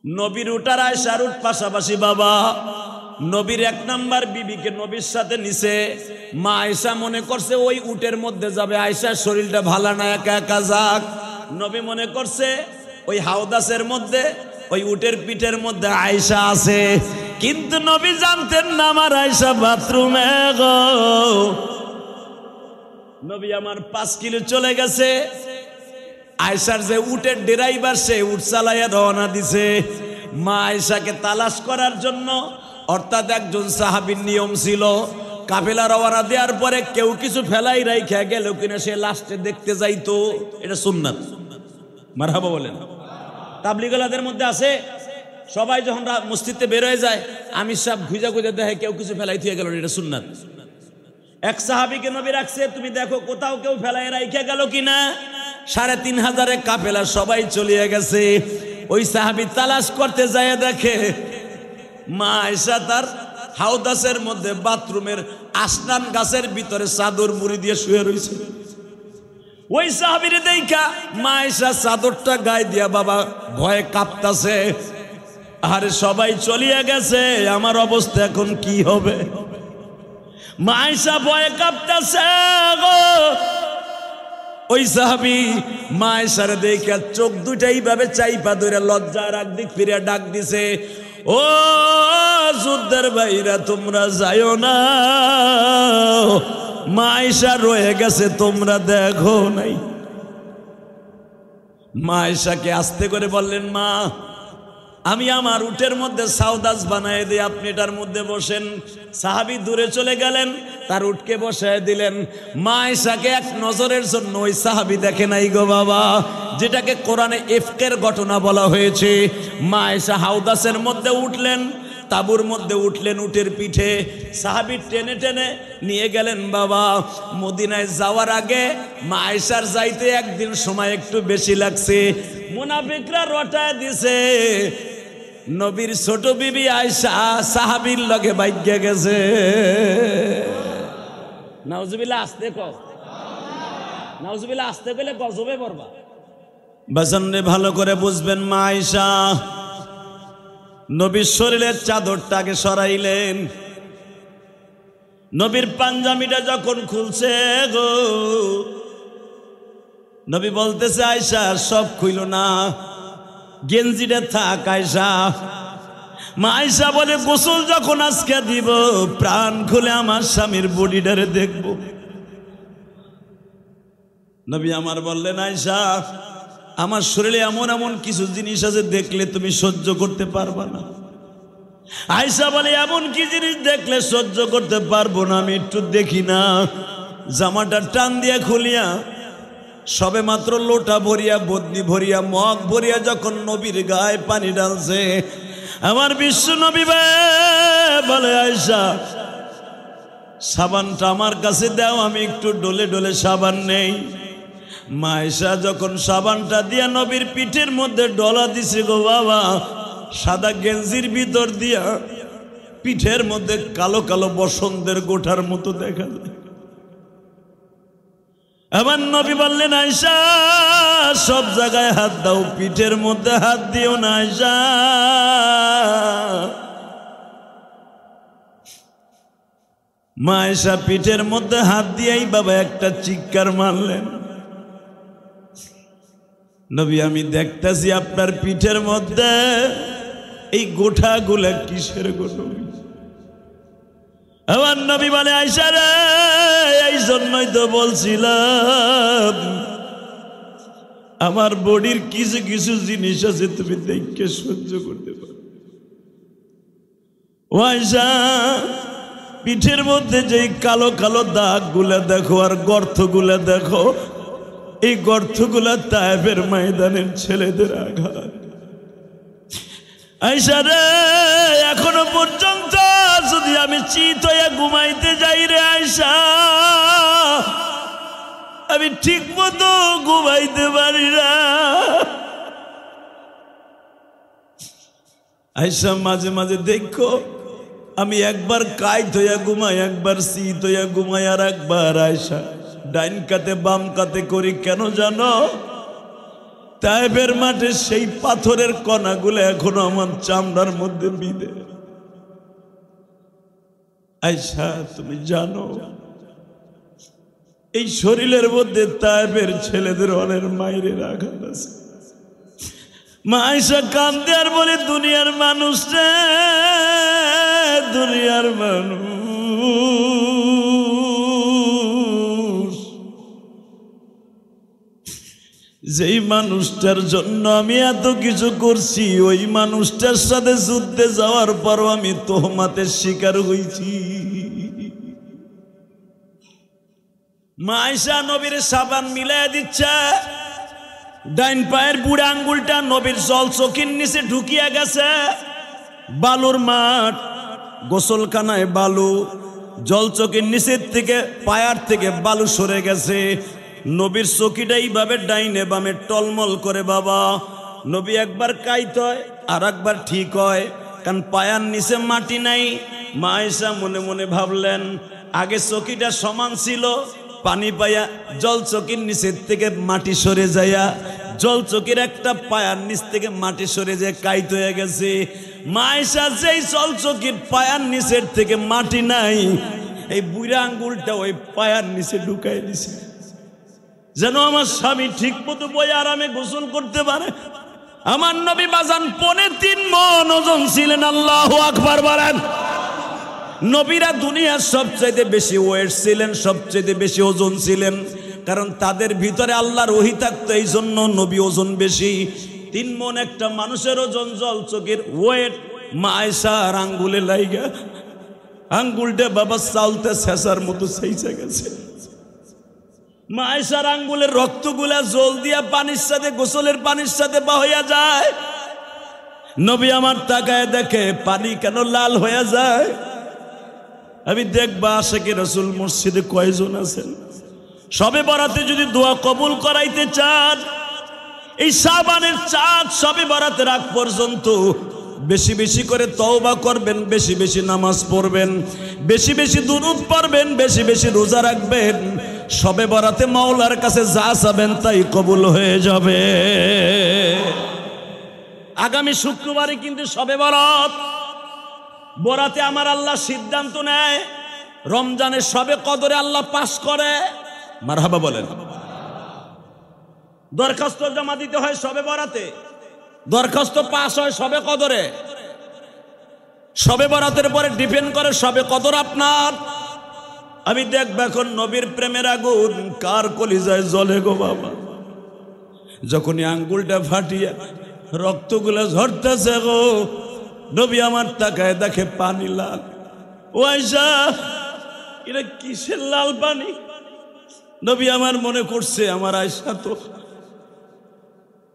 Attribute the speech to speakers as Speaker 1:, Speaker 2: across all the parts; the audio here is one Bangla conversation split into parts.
Speaker 1: নবীর উঠার আয়েশার উঠ পাশাপাশি বাবা নবীর এক নাম্বার বিবিকে নবীর সাথে নিছে। মা আয়েশা মনে করছে ওই উটের মধ্যে যাবে, আয়েশার শরীরটা ভালো না, একা একা যাক। নবী মনে করছে ওই হাউদাসের মধ্যে ওই উটের পিঠের মধ্যে আয়েশা আছে, কিন্তু নবী জানতেন না আমার আয়েশা বাথরুমে গো। নবী আমার 5 কিলো চলে গেছে। আয়েশার যে উটের ড্রাইভার সে উট চালাইয়া রওনা দিছে মা আয়েশাকে তালাশ করার জন্য। অর্থাৎ একজন সাহাবীর নিয়ম ছিল কাফেলা রওনা দেওয়ার পরে কেউ কিছু ফেলাই রাইখা গেল কিনা সে লাস্টে দেখতে যাইতো, এটা সুন্নাত। মারহাবা বলেন। তাবলীগীদের মধ্যে আছে সবাই যখন মসজিদে বের হয়ে যায় আমি সব খুঁজা খুঁজা দেখে কেউ কিছু ফেলাই দিয়ে গেল, এটা সুন্নাত। এক সাহাবীকে নবী রাখছে, তুমি দেখো কোথাও কেউ ফেলাই রাইখা গেল কিনা। 3500 কাফেলা সবাই চলিয়ে গেছে। ওই সাহাবী তালাশ করতে যায় দেখে মা আয়েশা তার হাউদাসের মধ্যে বাথরুমের আসনান গাছের ভিতরে চাদর মুড়ি দিয়ে শুয়ে রয়েছে। ওই সাহাবীরে দেখা মা আয়েশা চাদরটা গায়ে দিয়া বাবা ভয়ে কাঁপতাছে, আরে সবাই চলিয়ে গেছে, আমার অবস্থা এখন কি হবে। মা আয়েশা ভয়ে কাঁপতাছে গো। ওই সাহাবী মা আয়েশার দেখা চোখ দুইটা এইভাবে চাইপা ধরে লজ্জার একদিক ফিরে ডাক দিছে, ও যুদ্ধের ভাইরা তোমরা যাইও না, মা আয়েশা রয়ে গেছে, তোমরা দেখো নাই। মা আয়েশাকে আস্তে করে বললেন, মা আমি আমার উটের মধ্যে সাউদাস বানায় দিই, আপনি এটার মধ্যে বসেন। সাহাবী দূরে চলে গেলেন, তার উটকে বসায় দিলেন। মা আয়েশাকে এক নজরের জন্য ওই সাহাবী দেখে নাই গো বাবা, যেটাকে কোরআনে ইফকের ঘটনা বলা হয়েছে। মা আয়েশা হাউদাসের মধ্যে উঠলেন, তাবুর মধ্যে উঠলেন উটের পিঠে, সাহাবী টেনে টেনে নিয়ে গেলেন বাবা। মদিনায় যাওয়ার আগে মা আয়েশার যাইতে একদিন সময় একটু বেশি লাগছে। মুনাফিকরা রটায় দিছে নবীর ছোট বিবি আয়েশা সাহাবীর লগে ভাগ্যে গেছে। নাউজুবিল্লাহ, আস্তে কও, নাউজুবিল্লাহ আস্তে কইলে গজবে পড়বা। বাজানরে ভালো করে বুঝবেন, মা আয়েশা নবীর শরীরের চাদরটাকে সরাইলেন। নবীর পাঞ্জাবিটা যখন খুলছে গো, নবী বলতেছে আয়েশা সব খুইল না, গেঞ্জিটা থাক আয়েশা। মা আয়েশা বলে গোসল যখন আজকে দিব প্রাণ খুলে আমার স্বামীর বডিটারে দেখব। নবী আমার বললেন, আয়েশা আমার শরীরে এমন এমন কিছু জিনিস আছে দেখলে তুমি সহ্য করতে পারবা না। আয়েশা বলে এমন কি জিনিস দেখলে সহ্য করতে পারবো না, আমি একটু দেখি না। জামাটা টান দিয়া খুলিয়া সবে মাত্র লোটা ভরিয়া বদনি ভরিয়া মগ ভরিয়া যখন নবীর গায়ে পানি ঢালছে, আমার বিশ্ব নবী বলে আয়েশা সাবানটা আমার কাছে দাও, আমি একটু ডলে ডলে সাবান নেই। মা আয়েশা যখন সাবানটা দিয়া নবীর পিঠের মধ্যে ডলা দিছে গো বাবা, সাদা গেঞ্জির ভিতর দিয়া পিঠের মধ্যে কালো কালো বসন্তের গোঠার মতো দেখা যায়। আমার নবী বললেন, আয়েশা সব জায়গায় হাত দাও, পিঠের মধ্যে হাত দিও না আয়েশা। মা আয়েশা পিঠের মধ্যে হাত দিয়েই বাবা একটা চিৎকার মারলেন। নবী আমি দেখতেছি আপনার পিঠের মধ্যে এই গোঠাগুলা কিসের গোটা। আমার নবী বলে, আয়েশা রে এই জন্যই তো বলছিলাম আমার বডির কিছু কিছু জিনিস আছে তুমি দেখে সহ্য করতে পারো। ও আয়েশা পিঠের মধ্যে যে কালো কালো দাগ গুলা দেখো আর গর্ত গুলা দেখো, এই গর্তগুলা তায়েফের ময়দানের ছেলেদের আঘাত। আয়েশা রে এখনো পর্যন্ত যদি আমি চিত হয়ে ঘুমাইতে যাই রে আয়েশা, আমি ঠিক মতো ঘুমাইতে পারি না। আয়েশা মাঝে মাঝে দেখো আমি একবার কাইত হইয়া ঘুমাই, একবার চিত হইয়া ঘুমাই, আর একবার আয়েশা ডাইন কাতে বাম কাতে করি। কেন জানো? তায়েফের মাঠে সেই পাথরের কণাগুলো এখনো আমার চামড়ার মধ্যে বিঁধে। আয়েশা তুমি জানো এই শরীরের মধ্যে তায়েফের ছেলেদের অনেক মায়ের আঘাত আছে। মা আয়েশা কান্দে আর বলে দুনিয়ার মানুষ রে, দুনিয়ার মানুষ, যেই মানুষটার জন্য আমি এত কিছু করছি ওই মানুষটার সাথে যুদ্ধে যাওয়ার পরও আমি তোহমাতের শিকার হয়েছি। মা আয়েশা নবীর সাবান মিলাই দিচ্ছে, ডাইন পায়ের বুড়া আঙ্গুলটা নবীর জল চোখের নিচে ঢুকিয়া গেছে। বালুর মাঠ, গোসলখানায় বালু, জল চোখের নিচের থেকে পায়ার থেকে বালু সরে গেছে। নবীর চকিটা এইভাবে ডাইনে বামে টলমল করে। বাবা নবী একবার কাইত হয় আর একবার ঠিক হয়, কারণ পায়ার নিচে মাটি নাই। মা আয়েশা মনে মনে ভাবলেন আগে চকিটা সমান ছিল, পানি পায়া জল চকির নিচের থেকে মাটি সরে যাইয়া জল চকির একটা পায়ার নিচ থেকে মাটি সরে যায় কাইত হয়ে গেছে। মা আয়েশা যেই জল চকির পায়ার নিচের থেকে মাটি নাই, এই বুড়া আঙ্গুলটা ওই পায়ার নিচে ঢুকাই দিছে, যেন আমার স্বামী ঠিক মতো বই আরামে গোসল করতে পারে। আমার নবী বাজান 3.5 মণ ওজন ছিলেন। আল্লাহু আকবার বলেন। নবীরা দুনিয়ার সবচাইতে বেশি ওয়েট ছিলেন, সবচাইতে বেশি ওজন ছিলেন, কারণ তাদের ভিতরে আল্লাহর ওহী থাকতো, এই জন্য নবী ওজন বেশি। 3 মণ একটা মানুষের ওজন, জল চোখের ওয়েট। মা আয়েশার আঙ্গুলে লাইগা আঙ্গুলটা বাবা চালতে শেষার মতো সেইচা গেছে। মা আয়েশার আঙ্গুলের রক্তগুলা জল দিয়া পানির সাথে, গোসলের পানির সাথে বহিয়া যায়। নবী আমার তাকায় দেখে পানি কেন লাল হয়ে যায়। আমি দেখবা আশিকে রাসূল মসজিদে কয়জন আছেন। শবে বরাতে যদি দোয়া কবুল করাইতে চান, এই শাবানের চাঁদ শবে বরাতের আগ পর্যন্ত বেশি বেশি করে তওবা করবেন, বেশি বেশি নামাজ পড়বেন, বেশি বেশি দুরূদ পড়বেন, বেশি বেশি রোজা রাখবেন। শবে বরাতে মাওলার কাছে যা চাবেন তাই কবুল হয়ে যাবে। আগামী শুক্রবারে কিন্তু শবে বরাত। বরাতে আমার আল্লাহ সিদ্ধান্ত নেয়, রমজানের শবে কদরে আল্লাহ পাস করে। মারহাবা বলেন। দরখাস্ত জমা দিতে হয় শবে বরাতে, দরখাস্ত পাস হয় শবে কদরে। শবে বরাতের পরে ডিপেন্ড করে শবে কদর আপনার। আমি দেখব এখন নবীর প্রেমের আগুন কার কলিজায় জ্বলে গো বাবা। যখনই আঙ্গুলটা ফাটিয়া রক্তগুলো ঝরতেছে গো, নবী আমার তাকায় দেখে পানি লাল। ও আয়েশা, এটা কিসের লাল পানি? নবী আমার মনে করছে আমার আয়েশা তো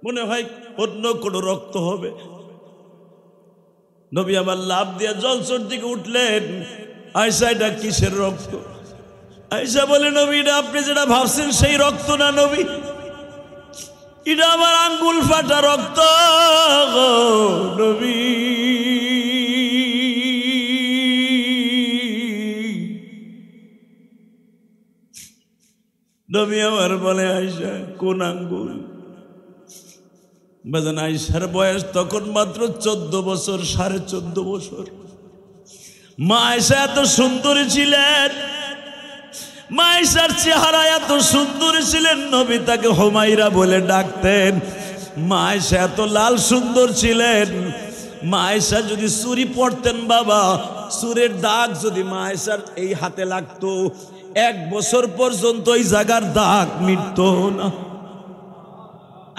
Speaker 1: মনে হয় অন্য কোনো রক্ত হবে। নবী আমার লাভ দিয়া জলসর দিকে উঠলেন। আয়েশা, এটা কিসের রক্ত? আয়েশা বলে নবী, এটা আপনি যেটা ভাবছেন সেই রক্ত না নবী, এটা আমার আঙ্গুল ফাটা রক্ত নবী। নবী আমার বলে আয়েশা কোন আঙ্গুল? বাজান আয়েশার বয়স তখন মাত্র 14 বছর, 14.5 বছর। মা আয়েশা এত সুন্দরী ছিলেন, মা আয়েশার চেহারা এত সুন্দরী ছিলেন, নবী তাকে হুমায়রা বলে ডাকতেন। মা আয়েশা এত লাল সুন্দর ছিলেন। মা আয়েশা যদি চুরি পড়তেন বাবা, চুরের দাগ যদি মা আয়েশার এই হাতে লাগতো, 1 বছর পর্যন্ত ওই জায়গার দাগ মিটতো না।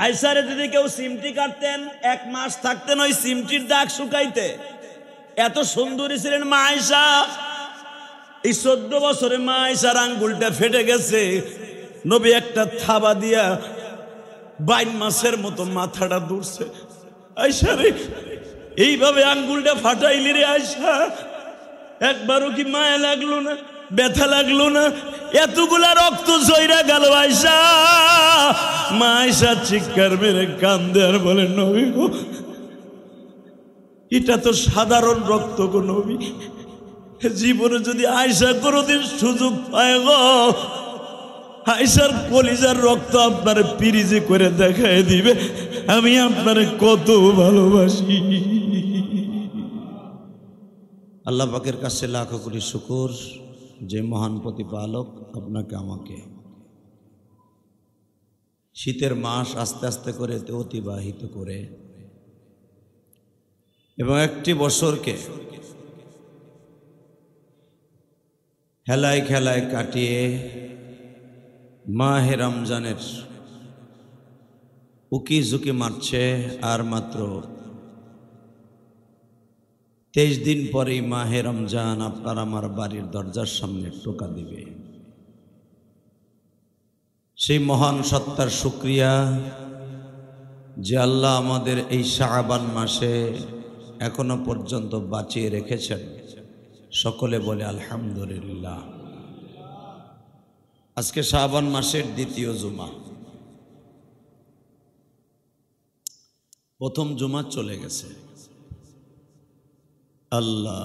Speaker 1: আয়েশারে যদি কেউ সিমটি কাটতেন, 1 মাস থাকতেন ওই সিমটির দাগ শুকাইতে। এত সুন্দরী ছিলেন মা আয়েশা। এই 14 বছরে মা আয়েশার আঙ্গুলটা ফেটে গেছে। নবী একটা থাবা দিয়া 22 মাসের মতো মাথাটা দুরছে। আয়েশা রে, এইভাবে আঙ্গুলটা ফাটাইলি রে আয়েশা, একবারও কি মায়া লাগলো না, ব্যথা লাগলো না? এতগুলা রক্ত জয়রা গেল আয়েশা। মা আয়েশা চিৎকার মেরে কান্দে আর বলে নবী গো, এটা তো সাধারণ রক্ত গো নবী। জীবনে যদি আয়েশা কোনোদিন সুযোগ পায় গো, আয়েশার কলিজার রক্ত আপনার পিরিজে করে দেখায় দিবে আমি আপনার কত ভালোবাসি। আল্লাহ পাকের কাছে লাখো কোটি শুকর যে মহান প্রতিপালক আপনাকে আমাকে শীতের মাস আস্তে আস্তে করে অতিবাহিত করে এবং একটি বছরকে হেলায় খেলায় কাটিয়ে মাহে রমজানের উকি ঝুঁকি মারছে। আর মাত্র 23 দিন পরেই মাহে রমজান আপনার আমার বাড়ির দরজার সামনে টোকা দিবে। সেই মহান সত্তার শুকরিয়া যে আল্লাহ আমাদের এই শাবান মাসে এখনো পর্যন্ত বাঁচিয়ে রেখেছেন। সকলে বলে আলহামদুলিল্লাহ। আজকে শাবান মাসের দ্বিতীয় জুমা, প্রথম জুমা চলে গেছে। আল্লাহ,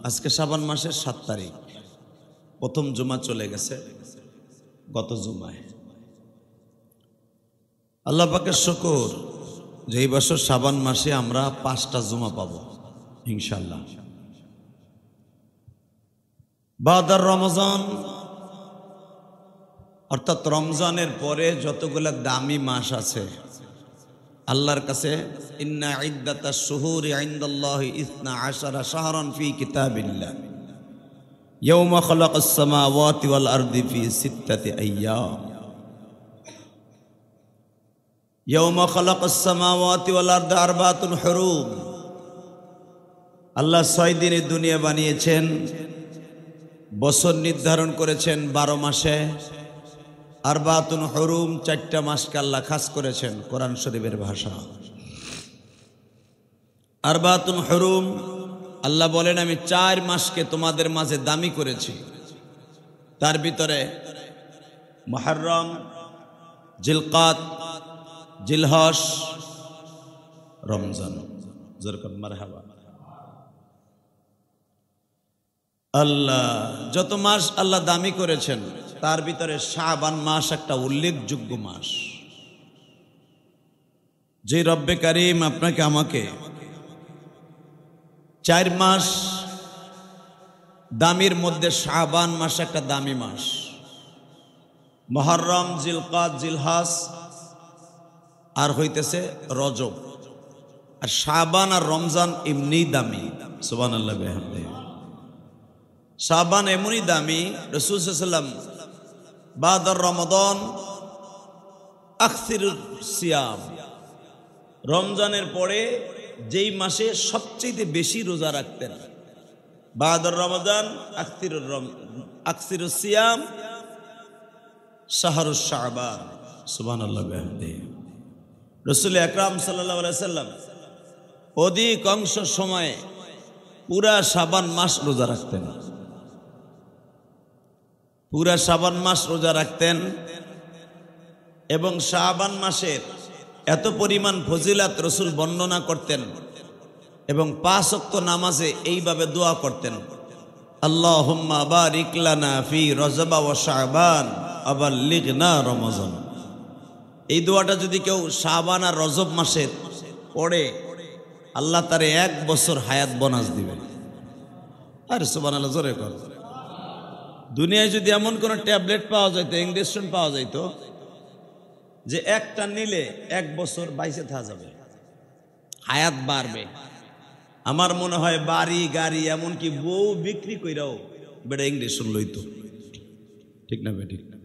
Speaker 1: আজকে শাবান মাসের 7 তারিখ, প্রথম জুমা চলে গেছে গত জুমায়। আল্লাহ পাকের শুকর যে এই বছর শাবান মাসে আমরা 5টা জুমা পাবো ইনশাআল্লাহ। বাদার রমজান অর্থাৎ রমজানের পরে যতগুলা দামি মাস আছে আল্লাহর কাছে, ইন্না ইদ্দাতাশ শুহুরি ইনদাল্লাহি 12 শাহরান ফি কিতাবিল্লাহ ইয়াওমা খালাকাস সামাওয়াতি ওয়াল আরদি ফি 6 আইয়াম। ইয়াওমা খালাকাস সামাওয়াতি ওয়াল আরদি আরবাতুন হুরুম। আল্লাহ 6 দিনে দুনিয়া বানিয়েছেন, বছর নির্ধারণ করেছেন 12 মাসে। আরবাতুন হুরুম 4টা মাসকে আল্লাহ খাস করেছেন, কোরআন শরীফের ভাষা। আরবাতুন হুরুম, আল্লাহ বলেন আমি 4 মাসকে তোমাদের মাঝে দামি করেছি। তার ভিতরে মুহররম, জিলকাত, জিলহজ, রমজান। জোরকার মারহাবা। আল্লাহ যত মাস আল্লাহ দামি করেছেন তার ভিতরে শাবান মাস একটা উল্লেখযোগ্য মাস। যে রব্বে কারিম আপনাকে আমাকে 4 মাস দামির মধ্যে শাবান মাস একটা দামি মাস। মুহররম, জিলকাত, জিলহজ আর হইতেছে রজব। আর শাবান আর রমজান এমনি দামি। সুবহানাল্লাহ বিহামদিহি। শাবান এমনই দামি, রাসূল সাল্লাল্লাহু আলাইহি ওয়াসাল্লাম বাদার রমাদান আকসিরুস সিয়াম, রমজানের পরে যেই মাসে সবচেয়ে বেশি রোজা রাখতেন। বাদার রমাদান আকসিরুস সিয়াম শাহরুস শাবান। সুবহানাল্লাহ বিহামদিহি। রাসূল আকরাম সাল্লাল্লাহু আলাইহি ওয়াসাল্লাম অধিকাংশ সময়ে পুরা শাবান মাস রোজা রাখতেন। পুরা শাবান মাস রোজা রাখতেন এবং শাবান মাসের এত পরিমাণ ফজিলাত রাসূল বর্ণনা করতেন এবং 5 ওয়াক্ত নামাজে এইভাবে দোয়া করতেন, আল্লাহুম্মা বারিক লানা ফি রজব ওয়া শাবান আবাল্লিগনা রমাজান। এই দোয়াটা যদি কেউ শাবান আর রজব মাসে পড়ে আল্লাহ তারে 1 বছর হায়াত বোনাস দিবেন। আর সুবহানাল্লাহ, জোরে কর। দুনিয়ায় যদি এমন কোন ট্যাবলেট পাওয়া যেত, ইনজেকশন পাওয়া যেত যে একটা নিলে 1 বছর বাইসে থাকা যাবে, হায়াত বাড়বে, আমার মনে হয় বাড়ি গাড়ি এমনকি বউ বিক্রি কইরাও বেটা ইনজেকশন লইতো। ঠিক না বে? ঠিক না?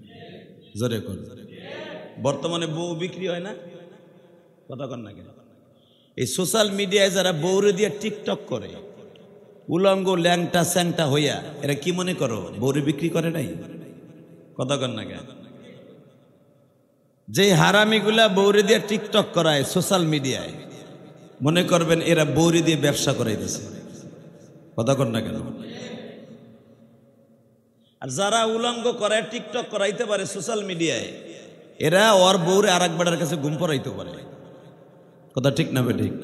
Speaker 1: জোরে কর। বর্তমানে বউ বিক্রি হয় না? কথা কর না কেন? এই সোশ্যাল মিডিয়ায় যারা বউরে দিয়ে টিকটক করে, উলঙ্গ ল্যাংটা স্যাংটা হইয়া, এরা কি মনে করো বউরে বিক্রি করে নাই? কথা কর না কেন? যে হারামিগুলা বউরে দিয়ে টিকটক করায় সোশ্যাল মিডিয়ায়, মনে করবেন এরা বউরে দিয়ে ব্যবসা করাইতেছে। কথা কর না কেন? আর যারা উলঙ্গ করায় টিকটক করাইতে পারে সোশ্যাল মিডিয়ায়, এরা ওর বউরে আর এক বেটার কাছে ঘুম পড়াইতে পারে। কথা ঠিক না বে? ঠিক।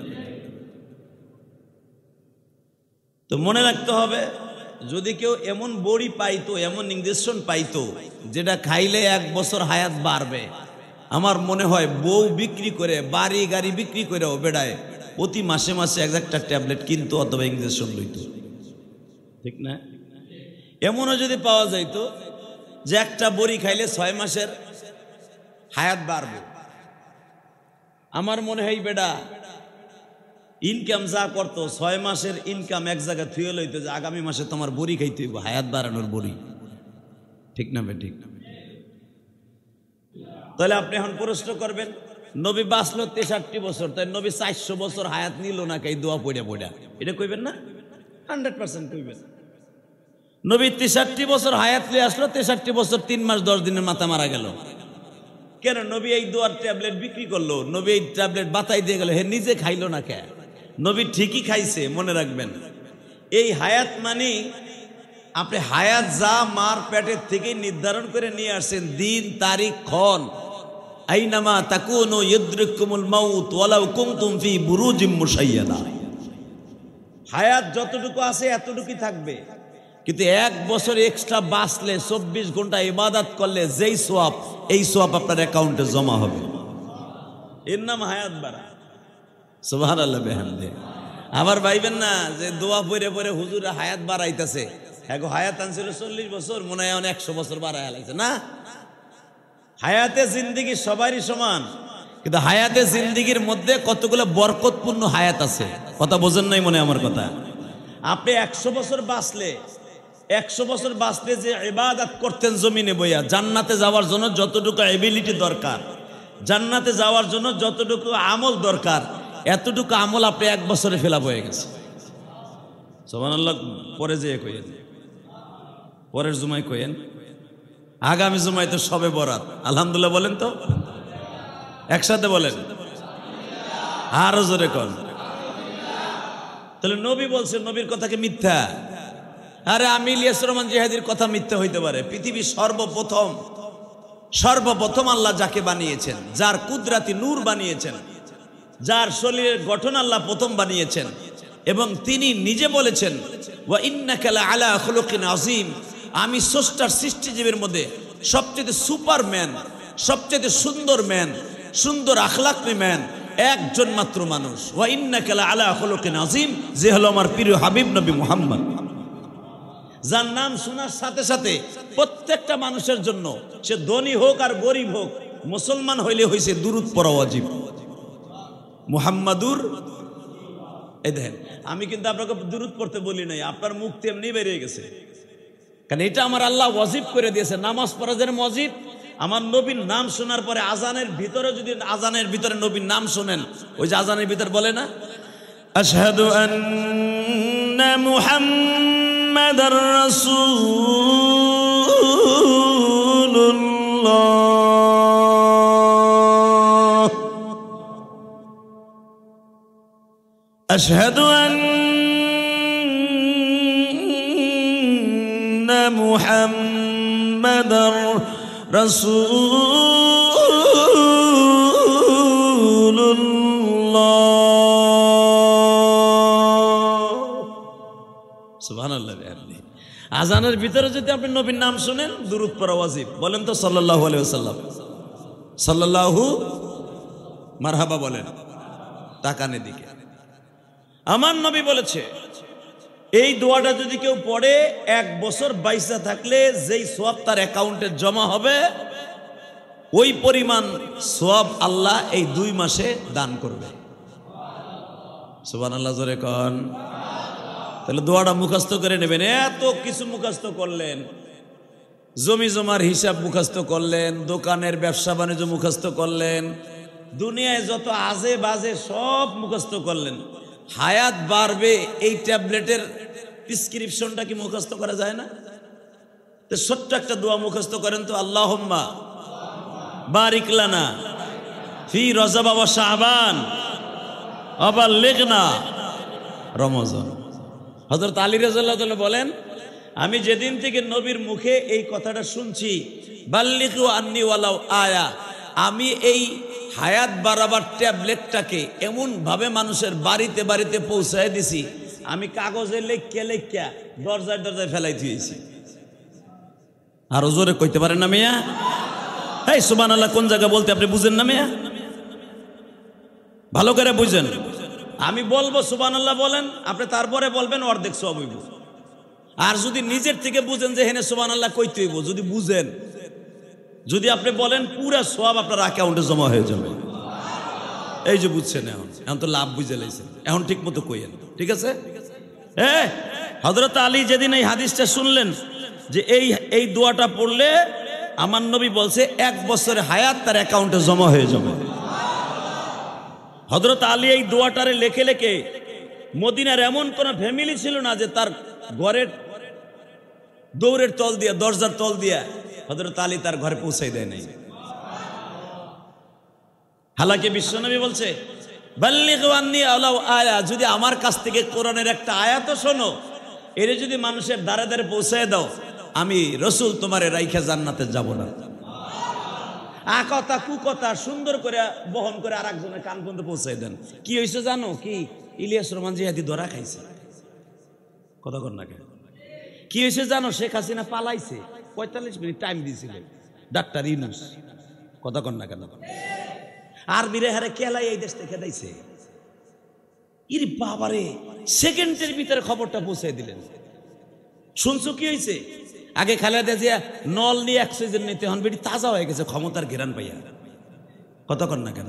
Speaker 1: তো মনে রাখতে হবে যদি কেউ এমন বড়ি পাইতো, এমন ইঞ্জেকশন পাইতো যেটা খাইলে 1 বছর হায়াত বাড়বে, আমার মনে হয় বউ বিক্রি করে, বাড়ি গাড়ি বিক্রি করে ও বেড়ায় প্রতি মাসে মাসে একটা ট্যাবলেট কিনতো অথবা ইঞ্জেকশন লইতো, ঠিক না? এমনও যদি পাওয়া যাইতো যে একটা বড়ি খাইলে 6 মাসের হায়াত বাড়বে, আমার মনে হয় বেড়া ইনকাম যা করতো 6 মাসের ইনকাম এক জায়গায় থুয়ে লইতো যে আগামী মাসে তোমার বড়ি খাইতে হইব, হায়াত বাড়ানোর বড়ি, ঠিক না বে ঠিক? তাহলে আপনি এখন প্রশ্ন করবেন, নবী বাঁচলো 63 বছর, তাই নবী 400 বছর হায়াত নিল না কে দোয়া পড়া পড়া? এটা কইবেন না? 100% কইবেন। নবী 63 বছর হায়াত লিয়ে আসলো, 63 বছর 3 মাস 10 দিনের মাথা মারা গেল কেন? নবী এই দোয়ার ট্যাবলেট বিক্রি করলো, নবী এই ট্যাবলেট বাতাই দিয়ে গেল, হে নিজে খাইলো না কে? নবী ঠিকই খাইছে। মনে রাখবেন, এই হায়াত মানে আপনি হায়াত যা মার পেটের থেকে নির্ধারণ করে নিয়ে আসছেন, দিন তারিখ ক্ষণ, আইনামা তাকুনু ইদরিকুমুল মাউত ওয়ালাউ কুনতুম ফি বুরুজিম মুশাইয়াদা। হায়াত যতটুকু আছে এতটুকুই থাকবে, কিন্তু 1 বছর এক্সট্রা বাঁচলে 24 ঘন্টা ইবাদত করলে যেই সওয়াব, এই সওয়াব আপনার অ্যাকাউন্টে জমা হবে। এর নাম হায়াত বাড়া। সুবহানাল্লাহ বিহামদি। আবার ভাইবেন না যে দোয়া পড়ে পড়ে হুজুরে হায়াত বাড়াইতেছে, হ্যাঁ হায়াত আনছিল 40 বছর, মনে হয় 100 বছর বাড়ায় লাগছে না। হায়াতে জিন্দিগি সবারই সমান, কিন্তু হায়াতে জিন্দিগির মধ্যে কতগুলো বরকতপূর্ণ হায়াত আছে। কথা বোঝেন নাই মনে আমার কথা? আপনি 100 বছর বাঁচলে, 100 বছর বাঁচলে যে ইবাদত করতেন জমিনে বইয়া, জান্নাতে যাওয়ার জন্য যতটুকু এবিলিটি দরকার, জান্নাতে যাওয়ার জন্য যতটুকু আমল দরকার, এতটুকু আমল আপনি 1 বছরে ফেলা হয়ে গেছে। সুবহানাল্লাহ। পরে যেয়ে কইেন, পরের জুমায় কইেন, আগামী জুমায় তো সবে বরাত। আলহামদুলিল্লাহ বলেন তো, একসাথে বলেন, আরো জোরে কর। তাহলে নবী বলছেন, নবীর কথাকে মিথ্যা? আরে আমি ইলিয়াস রহমান জিহাদির কথা মিথ্যা হইতে পারে? পৃথিবীর সর্বপ্রথম আল্লাহ যাকে বানিয়েছেন, যার কুদরাতি নূর বানিয়েছেন, যার শরীরের গঠন আল্লাহ প্রথম বানিয়েছেন, এবং তিনি নিজে বলেছেন ওয়া ইন্নাকা লাআলা খুলুকিন আযীম, আমি স্রষ্টার সৃষ্টিজীবের মধ্যে সবচেয়ে সুপারম্যান, সবচেয়ে সুন্দর ম্যান, সুন্দর আখলাকি ম্যান একজন মাত্র মানুষ। ওয়া ইন্নাকা লাআলা খুলুকিন আযীম, যে হলো আমার প্রিয় হাবিব নবী মুহাম্মদ, যার নাম শোনার সাথে সাথে প্রত্যেকটা মানুষের জন্য, সে ধনী হোক আর গরিব হোক, মুসলমান হইলে হইছে দুরূদ পড়া ওয়াজিব। মুহাম্মাদুর, এই দেখেন, আমি কিন্তু আপনাকে দুরূদ পড়তে বলি নাই, আপনার মুখ তেমনি বেরিয়ে গেছে, কারণ এটা আমার আল্লাহ ওয়াজিব করে দিয়েছে। নামাজ পড়া যেন ওয়াজিব, আমার নবীর নাম শোনার পরে আজানের ভিতরে যদি আজানের ভিতরে নবীর নাম শোনেন, ওই যে আজানের ভিতরে বলে না, আশহাদু আন্না মুহাম্মাদার রাসূলুল্লাহ, আশহাদু আন্না মুহাম্মাদার রাসূলুল্লাহ। সুবহানাল্লাহ। আজানের ভিতরে যদি আপনি নবীর নাম শুনেন, দুরূদ পড়া ওয়াজিব। বলেন তো সাল্লাল্লাহু আলাইহি ওয়াসাল্লাম, সাল্লাল্লাহু, মারহাবা বলেন, তাকানে দিকে। আমার নবী বলেছে, এই দোয়াটা যদি কেউ পড়ে 1 বছর বাইসা থাকলে যেই সওয়াব তার অ্যাকাউন্টে জমা হবে, ওই পরিমাণ সওয়াব আল্লাহ এই 2 মাসে দান করবে। সুবহানাল্লাহ, জোরে কোন। তাহলে দোয়াটা মুখস্থ করে নেবেন। এত কিছু মুখস্থ করলেন, জমি জমার হিসাব মুখস্থ করলেন, দোকানের ব্যবসা বাণিজ্য মুখস্থ করলেন, দুনিয়ায় যত আজে বাজে সব মুখস্থ করলেন, হায়াত বাড়বে এই ট্যাবলেটের প্রেসক্রিপশনটা কি মুখস্থ করা যায় না? তো ছোট্ট একটা দোয়া মুখস্থ করেন তো, আল্লাহুম্মা বারিক লানা ফি রজব ওয়া শাবান ওয়া বাল্লিগনা রমজান। হযরত আলী রাদিয়াল্লাহু তাআলা বলেন, আমি যেদিন থেকে নবীর মুখে এই কথাটা শুনছি, বাল্লিগু আন্নি ওয়ালাউ আয়া, আমি এই হায়াত বাড়াবার ট্যাবলেটটাকে এমন ভাবে মানুষের বাড়িতে বাড়িতে পৌঁছায় দিছি আমি কাগজে লেখা দরজায় দরজায় ফেলাই দিয়েছি। আরো জোরে কইতে পারেন না মিয়া? এই সুবহানাল্লাহ কোন জায়গা বলতে আপনি বুঝেন না মিয়া? ভালো করে বুঝেন। আমি বলবো সুবহানাল্লাহ বলেন, আপনি তারপরে বলবেন অর্ধেক সওয়াব হইব। আর যদি নিজের থেকে বুঝেন যে হেনে সুবহানাল্লাহ কইতে হইব, যদি বুঝেন, যদি আপনি বলেন পুরা সওয়াব আপনার অ্যাকাউন্টে জমা হয়ে যাবে। এই যে বুঝছেন, এখন তো লাভ বুঝে লাইছেন, এখন ঠিক মতো কইেন, ঠিক আছে? হযরত আলী যেদিন এই হাদিসটা শুনলেন যে এই দোয়াটা পড়লে আমার নবী বলছে 1 বছরে হায়াত তার অ্যাকাউন্টে জমা হয়ে যাবে। হযরত আলী এই দোয়াটারে লেখে লেখে, মদিনার এমন কোন ফ্যামিলি ছিল না যে তার ঘরের দৌড়ের তল দিয়া, দরজার তল দিয়া হযরত আলী তার ঘরে পৌঁছাই দেয় নাই। হালাকি বিশ্বনবী বলছে বাল্লিগু আন্নী আলাউ আয়া, যদি আমার কাছ থেকে কোরআনের একটা আয়াত শোনো, এর যদি মানুষের দ্বারে দ্বারে পৌঁছায় দাও, আমি রাসূল তোমারে রাইখা জান্নাতে যাব না। কথা কুকথা সুন্দর করে বহন করে আর একজনের কান পর্যন্ত পৌঁছাই দেন। কি হয়েছে জানো? কি ইলিয়াস রহমান জিহাদি ধরা খাইছে। কথা কর না কেন? কি হয়েছে জানো? শেখ হাসিনা পালাইছে, 45 মিনিট টাইম দিয়েছিল ডাক্তার ইউনূস। কথা কর না কেন? আরবিরে হারে কেলাই এই দেশ থেকে দাইছে। ইরে বাবারে, সেকেন্ডের ভিতরে খবরটা পৌঁছাই দিলেন। শুনছো কি হয়েছে? আগে খালেদা জিয়া নল নিয়ে অক্সিজেন নিতে হন, বিডি তাজা হয়ে গেছে ক্ষমতার ঘেরান পাইয়া। কথা কর না কেন?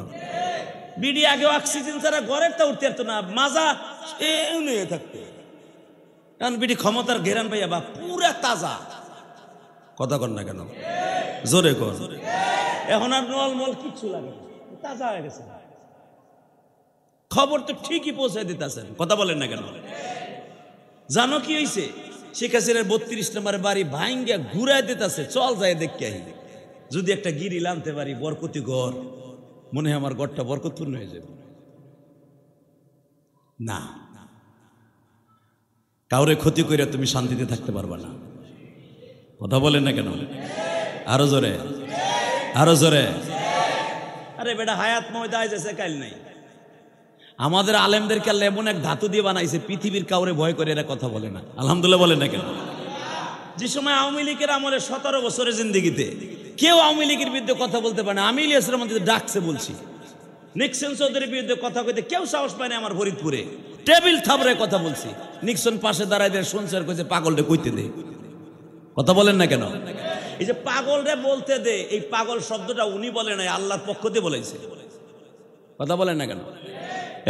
Speaker 1: বিডি আগে অক্সিজেন ছাড়া ঘরের তা উঠতে পারতো না, মাজা নিয়ে থাকতো। কারণ বিডি ক্ষমতার ঘেরান পাইয়া বা পুরা তাজা। কথা কর না কেন? জোরে কর। এখন আর নল মল কিচ্ছু লাগে না, তাজা হয়ে গেছে। খবর তো ঠিকই পৌঁছায় দিতেছেন। কথা বলেন না কেন? জানো কি হয়েছে? শেখ হাসিনার 32 নম্বর বাড়ি ভাঙ্গা ঘুরাই দিতেছে, চল যায় দেখে আই। যদি একটা গিরি আনতে পারি, বরকতি ঘর, মনে হয় আমার ঘরটা বরকতপূর্ণ হয়ে যাবে। না, কাউরে ক্ষতি করে তুমি শান্তিতে থাকতে পারবা না। কথা বলেন না কেন? আরো জোরে, আরো জোরে। আরে বেটা, হায়াত ময়দায় যাচ্ছে কাল নাই। আমাদের আলেমদেরকে আল্লাহ এমন এক ধাতু দিয়ে বানাইছে, পৃথিবীর কাউরে ভয় করে এরা কথা বলে না। আলহামদুলিল্লাহ বলেন না কেন? যে সময় আওয়ামী লীগের আমলে 17 বছরের জিন্দেগিতে কেউ আওয়ামী লীগের বিরুদ্ধে কথা বলতে পারে না। আমি ইলিয়াস রহমান ডাকছে বলছি, নিক্সন চৌধুরীর বিরুদ্ধে কথা কইতে কেউ সাহস পায় না। আমার ফরিদপুরে টেবিল থাবড়ায় কথা বলছি, নিক্সন পাশে দাঁড়ায় দিয়ে শুনছে আর কইছে পাগলরে কইতে দে। কথা বলেন না কেন? এই যে পাগলরে বলতে দে, এই পাগল শব্দটা উনি বলে নাই, আল্লাহর পক্ষ দিয়ে বলেছে। কথা বলেন না কেন?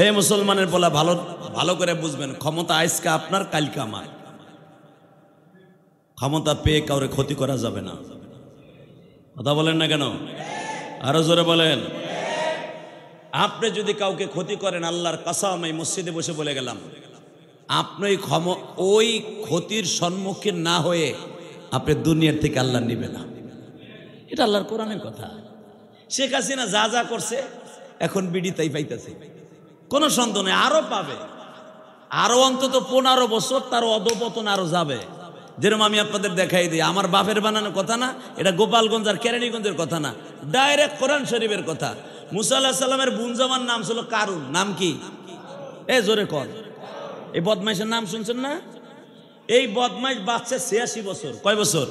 Speaker 1: এই মুসলমানের বলা ভালো ভালো করে বুঝবেন, ক্ষমতা আজকে আপনার, কালকে আমার। ক্ষমতা পেয়ে কাউরে ক্ষতি করা যাবে না। কথা বলেন না কেন? আরো জোরে বলেন। আপনি যদি কাউকে ক্ষতি করেন, আল্লাহর কসম এই মসজিদে বসে বলে গেলাম, আপনি ওই ক্ষতির সম্মুখীন না হয়ে আপনি দুনিয়ার থেকে আল্লাহ নিবে না। এটা আল্লাহর কোরআনের কথা। শেখ হাসিনা যা যা করছে, এখন বিডি তাই পাইতেছে, কোনো সন্দেহ নেই, আরো পাবে। আরো অন্তত 15 বছর তার অধপতন আরো যাবে। যেরকম আমি আপনাদের দেখাই দিই, আমার বাপের বানানো কথা না, এটা গোপালগঞ্জ আর কেরানীগঞ্জের কথা না, ডাইরেক্ট কোরআন শরীফের কথা। মুসা আলাইহিস সালামের বুনজামার নাম ছিল কারুন। নাম কি? এ জোরে কর। এই বদমাইশের নাম শুনছেন না? এই বদমাইশ বাচ্চা 86 বছর। কয় বছর?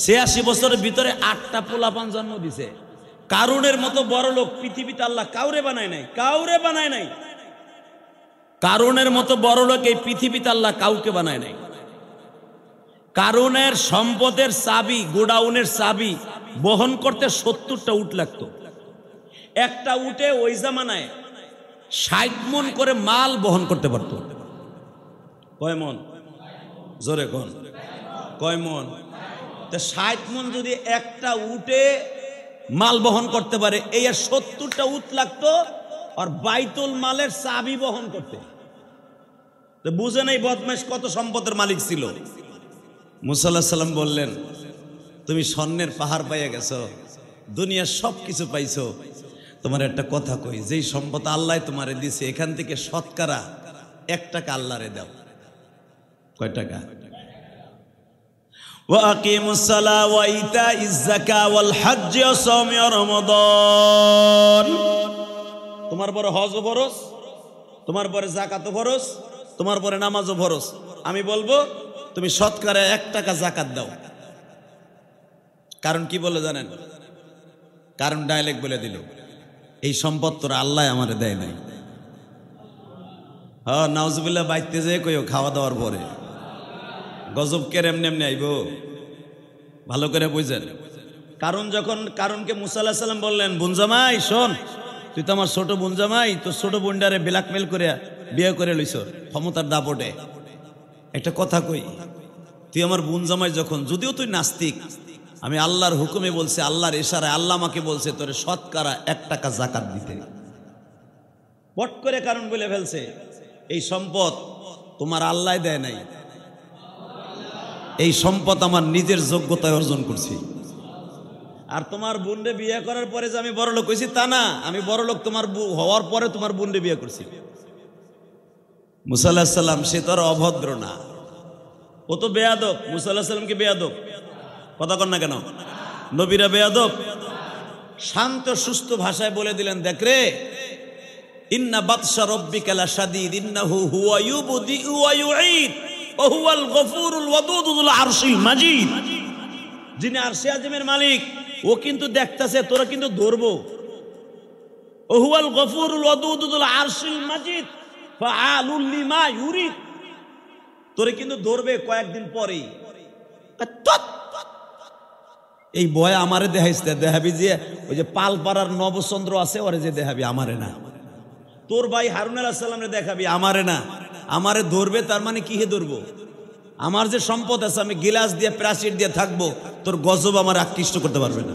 Speaker 1: 86 বছরের ভিতরে 8টা পোলাপান জন্ম দিছে। কারুনের মতো বড় লোক পৃথিবীতে আল্লাহ কাউরে বানায় নাই, কাউরে বানায় নাই। কারুনের মতো বড় লোক এই পৃথিবীতে আল্লাহ কাউকে বানায় নাই। কারুনের সম্পদের চাবি, গোডাউনের চাবি বহন করতে 70টা উট লাগতো। একটা উটে ওই জামানায় 60 মণ করে মাল বহন করতে পারত। কয় মণ? জোরে কোন? কয় মণ? 60 মণ যদি একটা উটে মাল বহন করতে পারে, এই 70টা উট লাগতো আর বাইতুল মালের চাবি বহন করতে। বুঝেন এই বদমাইশ কত সম্পদের মালিক ছিল। মুসা আলাইহিস সালাম বললেন, তুমি স্বর্ণের পাহাড় পাইয়া গেছো, দুনিয়ার সব কিছু পাইছো, তোমার একটা কথা কই, যেই সম্পদ আল্লাহ তোমারে দিছে, এখান থেকে শতকরা 1 টাকা আল্লাহরে দাও। কয় টাকা? وأقيموا الصلاة وإيتاء الزكاة والحج وصوم رمضان। তোমার বড় হজ ফরজ, তোমার বড় যাকাত ফরজ, তোমার পরে নামাজও ফরজ, আমি বলবো তুমি শতকরা 1 টাকা যাকাত দাও। কারণ কি বলে জানেন? কারণ ডাইরেক্ট বলে দিল, এই সম্পদ তোরা আল্লাহ আমারে দেয় নাই। হ্যাঁ, নাউজুবিল্লাহ বাইতে যে কইও খাওয়া দাওয়ার পরে গজব কে এমনি এমনি আইব, ভালো করে বুঝেন। কারণ যখন কারণকে মুসা আলাইহিস সালাম বললেন, বুনজামাই শোন, তুই তো আমার ছোট বুনজামাই, তোর ছোট বোনটারে ব্ল্যাকমেল করে বিয়ে করে লইছ ক্ষমতার দাপটে। একটা কথা কই, তুই আমার বুনজামাই যখন, যদিও তুই নাস্তিক, আমি আল্লাহর হুকুমে বলছি, আল্লাহর ইশারায় আল্লাহ আমাকে বলছে তোরে শতকরা 1 টাকা যাকাত দিতে। পট করে কারণ বলে ফেলছে, এই সম্পদ তোমার আল্লাহ দেয় নাই, এই সম্পদ আমার নিজের যোগ্যতায় অর্জন করছি। আর তোমার বোনরে বিয়ে করার পরে যে আমি বড়লোক হয়েছি তা না, আমি বড়লোক তোমার হওয়ার পরে তোমার বোনরে বিয়ে করছি। মুসা আলাইহিস সালাম সে তো আর অভদ্র না, ও তো বেয়াদব। মুসা আলাইহিস সালাম কি বেয়াদব? কথা কন না কেন? নবীরা বেয়াদব? শান্ত সুস্থ ভাষায় বলে দিলেন, দেখ রে, ইন্না বাতশা রাব্বিকা লাশাদীদ ইন্নাহু হুয়া ইউবদিউ ওয়া ইউঈদ ওয়া হুয়াল গফুরুল ওয়াদুদ যুল আরশিল মাজিদ। যিনি আরশে আযমের মালিক, ও কিন্তু দেখতাছে, তোরা কিন্তু ধরবো। ওয়া হুয়াল গফুরুল ওয়াদুদ যুল আরশিল মাজিদ ফাআলুল লিমা ইউরিদ। তোরে কিন্তু ধরবে কয়েকদিন পরেই। এই বয় আমারে দেখাইস, দেখাবি যে ওই যে পালপাড়ার নবচন্দ্র আছে ওরে যে দেখাবি, আমারে না। তোর ভাই হারুন আলাইহিস সালামরে দেখাবি, আমারে না। আমারে ধরবে তার মানে কি হে ধরবো? আমার যে সম্পদ আছে, আমি গিলাস দিয়ে প্রাচীর দিয়ে থাকবো, তোর গজব আমার আকৃষ্ট করতে পারবে না।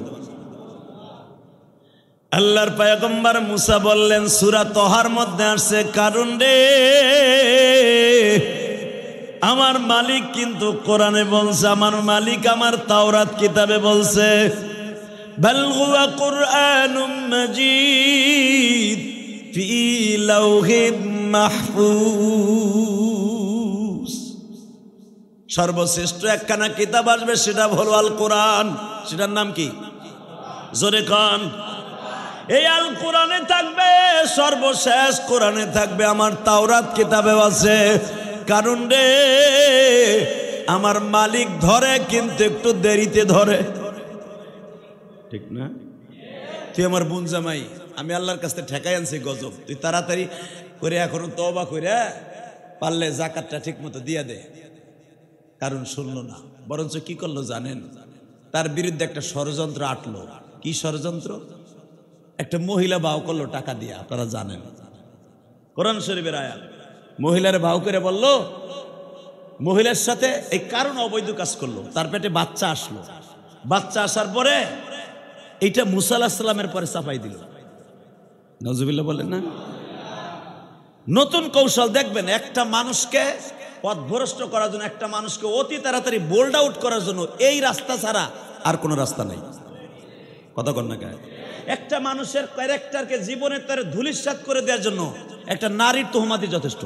Speaker 1: আল্লাহর পয়গম্বর মুসা বললেন, সূরা তহার মধ্যে আসছে, কারণ রে আমার মালিক কিন্তু কোরআনে বলছে, আমার মালিক আমার তাওরাত কিতাবে বলছে, বাল হুয়া কুরআনুম মাজিদ ফি লাউহিম মাহফুজ। সর্বশ্রেষ্ঠ একখানা কিতাব আসবে, সেটা হলো আল কোরআন। সেটার নাম কি? জোরে কান। এই আল কোরআনে থাকবে, সর্বশেষ কোরআনে থাকবে, আমার তাওরাত কিতাবে আছে। কারণ রে আমার মালিক ধরে, কিন্তু একটু দেরিতে ধরে, ঠিক না? তুই আমার বোন জামাই, আমি আল্লাহর কাছে ঠেকাই আনছি গজব, তুই তাড়াতাড়ি করে এখনো তওবা করে পারলে যাকাতটা ঠিক মতো দিয়া দে। কারণ শুনলো না, বরঞ্চ কি করলো জানেন? তার বিরুদ্ধে একটা ষড়যন্ত্র আটলো। কি ষড়যন্ত্র? একটা মহিলা বাউ করলো টাকা দিয়ে, আপনারা জানেন কোরআন শরীফের আয়াত। মহিলার বাউ করে বলল, মহিলার সাথে এই কারণ অবৈধ কাজ করলো, তার পেটে বাচ্চা আসলো। বাচ্চা আসার পরে এইটা মুসা আলাইহিস সালামের পরে চাপাই দিল। নাউজুবিল্লাহ বলেন না? নতুন কৌশল দেখবেন, একটা মানুষকে পথভ্রষ্ট করার জন্য, একটা মানুষকে অতি তাড়াতাড়ি বোল্ড আউট করার জন্য এই রাস্তা ছাড়া আর কোনো রাস্তা নেই। কথা কন না গায়ে? একটা মানুষের ক্যারেক্টারকে, জীবনের তারে ধূলিসাৎ করে দেওয়ার জন্য একটা নারীর তোহমাতি যথেষ্ট।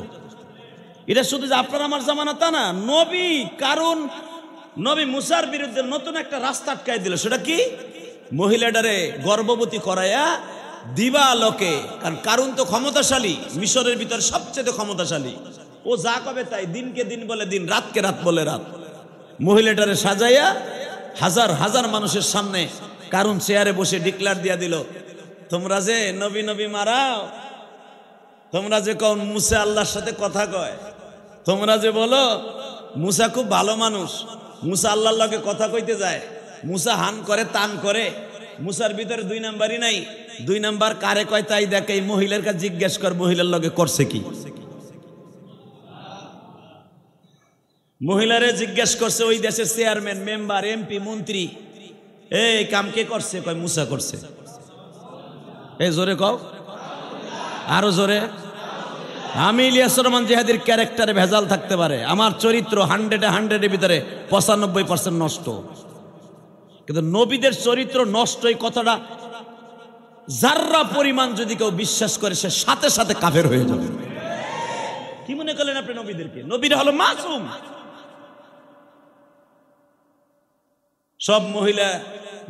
Speaker 1: এটা শুধু যে আপনার আমার জামানা তা না, নবী কারণ নবী মুসার বিরুদ্ধে নতুন একটা রাস্তা আটকাই দিল। সেটা কি? মহিলাটারে গর্ভবতী করাইয়া দিবা লোকে। কারণ কারণ তো ক্ষমতাশালী, মিশরের ভিতরে সবচেয়ে ক্ষমতাশালী। ও যা কবে তাই, দিনকে দিন বলে দিন, রাতকে রাত বলে রাত। মহিলাটারে সাজাইয়া হাজার হাজার মানুষের সামনে কারণ চেয়ারে বসে ডিক্লার দিয়া দিল, তোমরা যে নবী নবী মারাও, তোমরা যে কও মুসা আল্লাহর সাথে কথা কয়, তোমরা যে বলো মুসা খুব ভালো মানুষ, মুসা আল্লাহর লগে কথা কইতে যায়, মুসা হান করে তান করে, মুসার ভিতরে 2 নাম্বারই নাই। 2 নাম্বার কারে কয় তাই দেখে। এই মহিলার কাছে জিজ্ঞেস কর, মহিলার লগে করছে কি? মহিলারে জিজ্ঞেস করছে ওই দেশের চেয়ারম্যান, মেম্বার, এমপি, মন্ত্রী, এই কাম কে করছে? কয় মুসা করছে। এই জোরে কও, আরো জোরে। আমি ইলিয়াস রহমান জিহাদির ক্যারেক্টারে ভেজাল থাকতে পারে, আমার চরিত্র 100-100 এর ভিতরে 95% নষ্ট, কিন্তু নবীদের চরিত্র নষ্ট এই কথাটা যাররা পরিমাণ যদি কেউ বিশ্বাস করে, সে সাথে সাথে কাফের হয়ে যাবে। কি মনে করলেন আপনি নবীদেরকে? নবীরা হলো মাসুম। সব মহিলা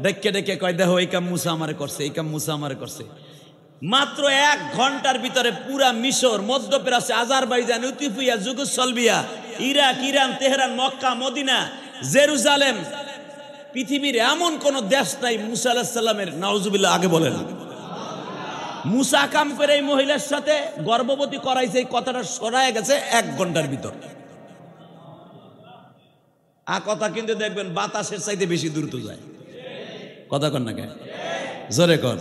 Speaker 1: ডেকে ডেকে কয়, দেখো এই কাম মুসা আমারে করছে, এই কাম মুসা আমারে করছে। মাত্র 1 ঘন্টার ভিতরে পুরা মিশর, মধ্যপ্রাচ্য, Azerbaijan, Ethiopia, Yugoslavia, Iraq, Iran, Tehran, Mecca, Medina, Jerusalem, পৃথিবীর এমন কোন দেশ নাই মুসা আলাইহিস সালামের নাউজুবিল্লাহ আগে বলেন মুসা কাম করে এই মহিলার সাথে গর্ভবতী করাইছে, এই কথাটা সরায় গেছে 1 ঘন্টার ভিতর। কথা কিন্তু দেখবেন বাতাসের চাইতে বেশি দ্রুত যায়। কথা কন না কেন? জোরে কর।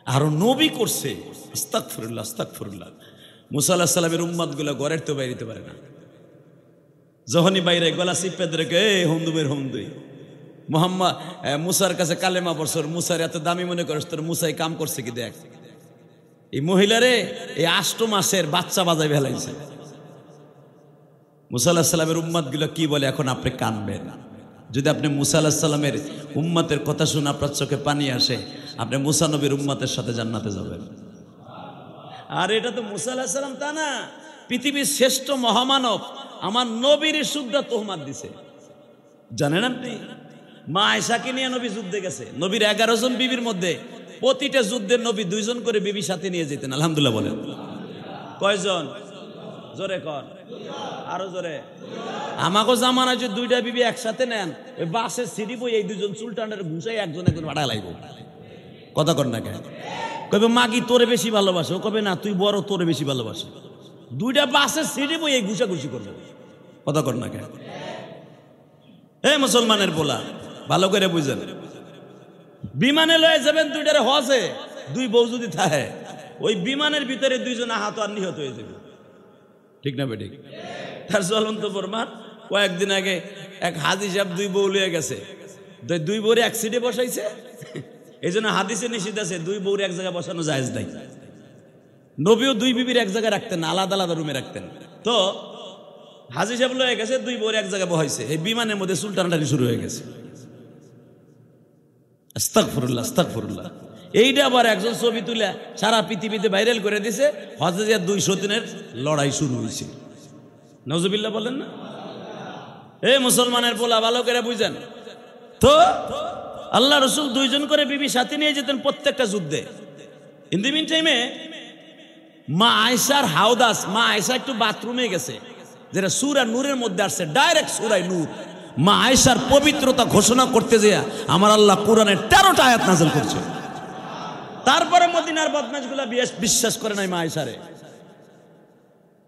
Speaker 1: আরো নবী করছে, আস্তাগফিরুল্লাহ আস্তাগফিরুল্লাহ। মুসা আলাইহিস সালামের উম্মতগুলো ঘরের তো বাইরে পারে না, যখনই বাইরে গলা চিপে ধরে হুমদুমের হুমদুই মোহাম্মদ মুসার কাছে কালেমা পড়ছর, মুসার এত দামি মনে করিস, তোর মুসাই কাম করছে কি দেখ। এই মহিলারে এই 8 মাসের বাচ্চা বাজায় ফেলাইছে। মুসা আলাইহিস সালামের উম্মত গুলো কি বলে এখন আপনি কানবেন। যদি আপনি মুসা আলাইহিস সালামের উম্মতের কথা শুনে আপনার চোখে পানি আসে, আপনি মুসা নবীর উম্মতের সাথে জান্নাতে যাবেন। আর এটা তো মুসা আলাইহিস সালাম তা না, পৃথিবীর শ্রেষ্ঠ মহামানব আমার নবীর শুদ্ধ তোহমাত দিছে। জানেন আপনি মা আয়েশাকে নিয়ে নবী যুদ্ধে গেছে। নবীর 11 জন বিবির মধ্যে প্রতিটা যুদ্ধের নবী 2 জন করে বিবি সাথে নিয়ে যেতেন। আলহামদুলিল্লাহ বলেন। কয়জন? জোরে কর, আরো জোরে। আমাকে জামানায় যে 2টা বিবি একসাথে নেন, ওই বাসের সিঁড়ি বই এই 2 জন চুলটানের ঘুষাই একজন ভাড়া লাগবে। কথা কর না কেন? কবে মাগি তোরে বেশি ভালোবাসে, ও কবে না তুই বড় তোরে বেশি ভালোবাসে। 2টা বাসের সিঁড়ি বই এই ঘুষাঘুষি করবে। কথা কর না কেন? মুসলমানের বলা ভালো করে বুঝেন। বিমানে লয়ে যাবেন 2টারে হজে, 2 বউ যদি থাকে ওই বিমানের ভিতরে 2 জন আহত আর নিহত হয়ে যাবে। ঠিক না বেঠিক? তার জ্বলন্ত প্রমাণ কয়েকদিন আগে এক হাজি সাহেব 2 বউ লিয়ে গেছে, 2 বউরে এক সিটে বসাইছে। এই জন্য হাদিসে নিষিদ্ধ আছে 2 বউরে এক জায়গায় বসানো জায়েজ নাই। নবীও 2 বিবির এক জায়গায় রাখতেন না, আলাদা আলাদা রুমে রাখতেন। তো হাজি সাহেব লয়ে গেছে, 2 বউরে এক জায়গায় বহাইছে। এই বিমানের মধ্যে সুলটানটানি শুরু হয়ে গেছে। আস্তাগফিরুল্লাহ আস্তাগফিরুল্লাহ। এইটা আবার একজন ছবি তুলে সারা পৃথিবীতে ভাইরাল করে দিছে। হজে 200 দিনের লড়াই শুরু হয়েছে। নাউজুবিল্লাহ বলেন না? মুসলমানের পোলা ভালো করে বুঝেন তো, আল্লাহ রসুল 2 জন করে বিবি সাথে নিয়ে যেতেন প্রত্যেকটা যুদ্ধে। ইন দি মিন টাইমে মা আয়েশার হাউদাস, মা আয়েশা একটু বাথরুমে গেছে, যেটা সূরা নূরের মধ্যে আসছে, ডাইরেক্ট সূরা নূর। মা আয়েশার পবিত্রতা ঘোষণা করতে যেয়ে আমার আল্লাহ কোরআনের 13টা আয়াত নাযিল করছে। তারপরে মদিনার বদমাশগুলা বিশ্বাস করে নাই মা আয়েশারে,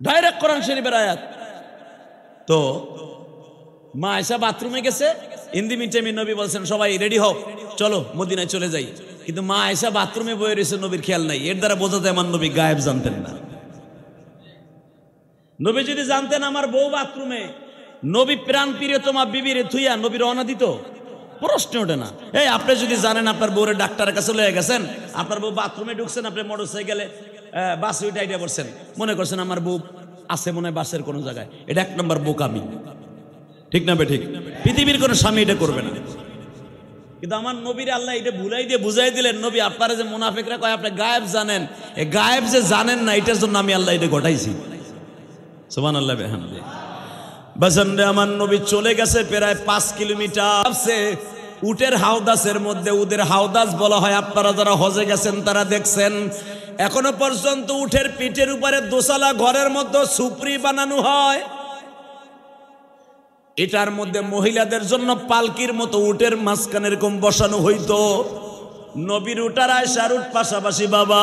Speaker 1: ডাইরেক্ট কোরআন শরীফের আয়াত। তো মা আয়েশা বাথরুমে গেছে, ইন দি মিন টাইমে নবী বলছেন সবাই রেডি হও, চলো মদিনায় চলে যাই। কিন্তু মা আয়েশা বাথরুমে বয়ে রয়েছে, নবীর খেয়াল নাই। এর দ্বারা বোঝা যায় আমার নবী গায়েব জানতেন না। নবী যদি জানতেন আমার বউ বাথরুমে, নবী প্রাণ প্রিয়তমা বিবিরে থুইয়া নবী রওনা দিত? প্রশ্ন ওঠে না। আপনি যদি জানেন আপনার বউরে ডাক্তারের কাছে লয়ে গেছেন, আপনার বউ বাথরুমে ঢুকছেন, আপনি মোটরসাইকেলে বাসে উঠে আইডিয়া করছেন, মনে করছেন আমার বউ আছে মনে হয় বাসের কোনো জায়গায়, এটা 1 নম্বর বোকামি। ঠিক না বেঠিক? পৃথিবীর কোনো স্বামী এটা করবে না। কিন্তু আমার নবীর আল্লাহ এটা ভুলাই দিয়ে বুঝাই দিলেন, নবী আপনারা যে মুনাফিকরা কয় আপনি গায়েব জানেন, এই গায়েব যে জানেন না, এটার জন্য আমি আল্লাহ এটা ঘটাইছি। সুবহানাল্লাহ বিহামদি। বাজানরে আমার নবী চলে গেছে প্রায় 5 কিলোমিটার। উটের হাউদাসের মধ্যে, উদের হাউদাস বলা হয়। আপনারা যারা হজে গেছেন তারা দেখছেন এখনো পর্যন্ত উটের পিঠের উপরে দোসালা ঘরের মধ্যে সুপ্রি বানানো হয়। এটার মধ্যে মহিলাদের জন্য পালকির মতো উটের মাঝখানে এরকম বসানো হইতো। নবীর উটার আয়েশার উট পাশাপাশি। বাবা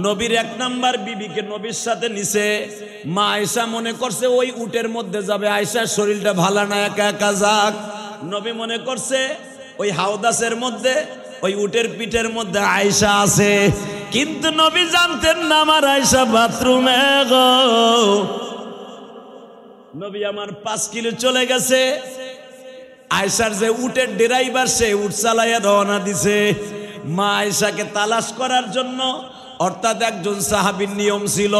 Speaker 1: নবীর 1 নাম্বার বিবিকে নবীর সাথে নিছে। মা আয়েশা মনে করছে ওই উটের মধ্যে যাবে, আয়েশার শরীরটা ভালো না, একা একা যাক। নবী মনে করছে ওই হাউদাসের মধ্যে, ওই উটের পিঠের মধ্যে আয়েশা আছে। কিন্তু নবী জানতেন না আমার আয়েশা বাথরুমে গো। নবী আমার 5 কিলো চলে গেছে। আয়েশার যে উটের ড্রাইভার, সে উট চালাইয়া রওনা দিছে মা আয়েশাকে তালাশ করার জন্য। অর্থাৎ একজন সাহাবীর নিয়ম ছিল,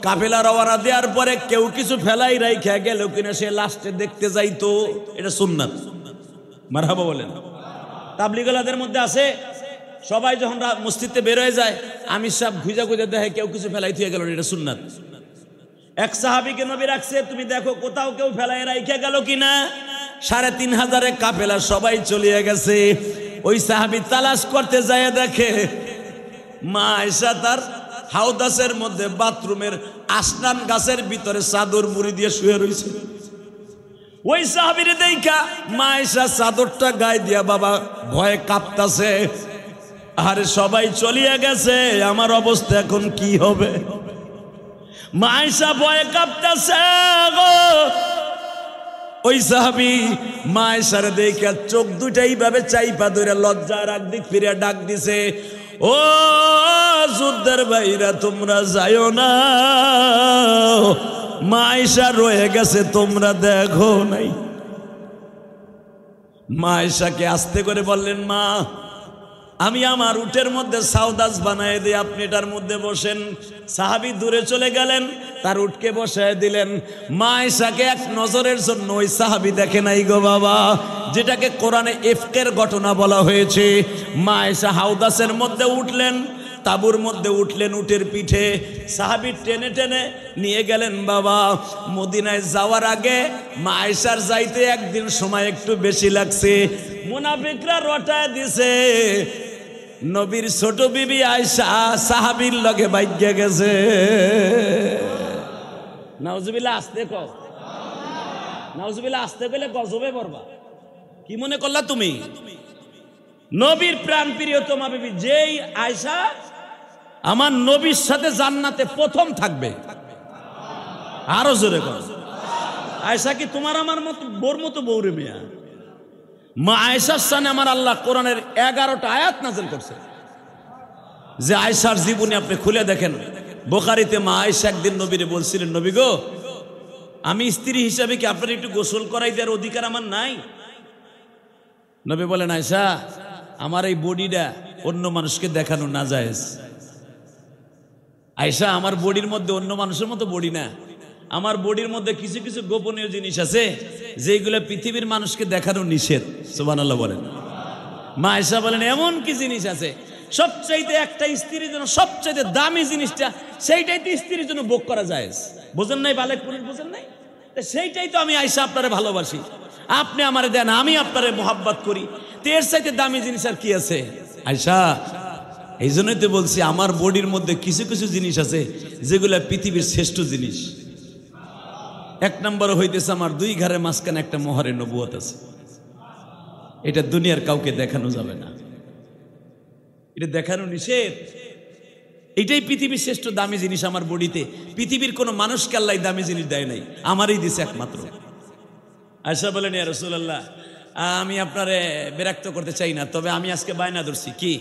Speaker 1: কাফেলা রওনা দেওয়ার পরে কেউ কিছু ফেলাই রাইখা গেল কিনা সে লাস্টে দেখতে যাইতো। এটা সুন্নাত। মারহাবা বলেন। তাবলীগীদের মধ্যে আছে, সবাই যখন মসজিদে বের হয়ে যায়, আমির সাহেব খুঁজা খুঁজা দেখে কেউ কিছু ফেলাই থুয়ে গেল, এটা সুন্নাত। এক সাহাবীকে নবী রাখছে, তুমি দেখো কোথাও কেউ ফেলাই রাইখা গেল কিনা। 3500 কাফেলা সবাই চলিয়ে গেছে। ওই সাহাবী তালাশ করতে যায় দেখে মা আয়েশা তার হাউদাসের মধ্যে বাথরুমের আসনান গাছের ভিতরে চাদর মুড়ি দিয়ে শুয়ে রয়েছে। ওই সাহাবীরে দেখা মা আয়েশা চাদরটা গায়ে দিয়া বাবা ভয়ে কাঁপতাছে, আরে সবাই চলিয়ে গেছে, আমার অবস্থা এখন কি হবে? মা আয়েশা ভয়ে কাঁপতাছে গো। ওই সাহাবী মা আয়েশার দেখা চোখ দুইটা এইভাবে চাইপা ধরে লজ্জার একদিক ফিরে ডাক দিছে, ও যুদ্ধের ভাইরা তোমরা যাইও না, মা আয়েশা রয়ে গেছে, তোমরা দেখো নাই। মা আয়েশাকে আস্তে করে বললেন, মা আমি আমার উটের মধ্যে সাউদাস বানায় দিই, আপনি এটার মধ্যে বসেন। সাহাবী দূরে চলে গেলেন, তার উটকে বসায় দিলেন। মা আয়েশাকে এক নজরের জন্য ওই সাহাবী দেখে নাই গো বাবা, যেটাকে কোরআনে ইফকের ঘটনা বলা হয়েছে। মা আয়েশা হাউদাসের মধ্যে উঠলেন, তাবুর মধ্যে উঠলেন উটের পিঠে, সাহাবী টেনে টেনে নিয়ে গেলেন। বাবা মদিনায় যাওয়ার আগে মা আয়েশার যাইতে একদিন সময় একটু বেশি লাগছে, মুনাফিকরা রটায় দিছে নবীর ছোট বিবি আয়েশা সাহাবীর লগে বাইজ্ঞা গেছে। নাউজুবিল্লাহ, আস্তে কও, নাউজুবিল্লাহ আস্তে কইলে গজবে পড়বা। কি মনে করলা তুমি? নবীর প্রাণ প্রিয়তমা বিবি যেই আয়েশা আমার নবীর সাথে জান্নাতে প্রথম থাকবে। আরো জোরে কর, আয়েশা কি তোমার আমার মতো বোর মতো বউরে মিয়া? মা আয়েশার সামনে আমার আল্লাহ কোরআনের 11টা আয়াত নাযিল করছে, যে আয়েশার জীবনী আপনি খুলে দেখেন। বুখারীতে মা আয়েশা একদিন নবীরে বলছিলেন, নবী গো আমি স্ত্রী হিসাবে কি আপনার একটু গোসল করাই দেওয়ার অধিকার আমার নাই? নবী বলেন, আয়েশা আমার এই বডিটা অন্য মানুষকে দেখানো না জায়েজ। আয়েশা আমার বডির মধ্যে অন্য মানুষের মতো বডি না, আমার বডির মধ্যে কিছু কিছু গোপনীয় জিনিস আছে যেগুলো পৃথিবীর মানুষকে দেখানো নিষেধ। সুবহানাল্লাহ বলেন। মা আয়েশা বলেন, এমন কি জিনিস আছে সবচাইতে একটা স্ত্রীর জন্য সবচাইতে দামি জিনিসটা সেইটাই তো স্ত্রীর জন্য ভোগ করা যায়। বোঝেন নাই? বালেক পুরুষ বোঝেন নাই? সেইটাই তো আমি আয়েশা আপনারে ভালোবাসি, আপনি আমারে দেন, আমি আপনারে মোহাব্বত করি, তো এর চাইতে দামি জিনিস আর কি আছে? আয়েশা এই জন্যই তো বলছি আমার বডির মধ্যে কিছু কিছু জিনিস আছে যেগুলো পৃথিবীর শ্রেষ্ঠ জিনিস। এক নম্বর হইতেছে আমার দুই ঘরের মাঝখানে একটা মোহরে নবুয়ত আছে, এটা দুনিয়ার কাউকে দেখানো যাবে না, এটা দেখানো নিষেধ। এটাই পৃথিবীর শ্রেষ্ঠ দামি জিনিস আমার বডিতে। পৃথিবীর কোনো মানুষকে আল্লাহ দামি জিনিস দেয় নাই, আমারই দিছে একমাত্র। আয়েশা বলেন, ইয়া রাসূলুল্লাহ আমি আপনারে বিরক্ত করতে চাই না, তবে আমি আজকে বায়না ধরছি, কি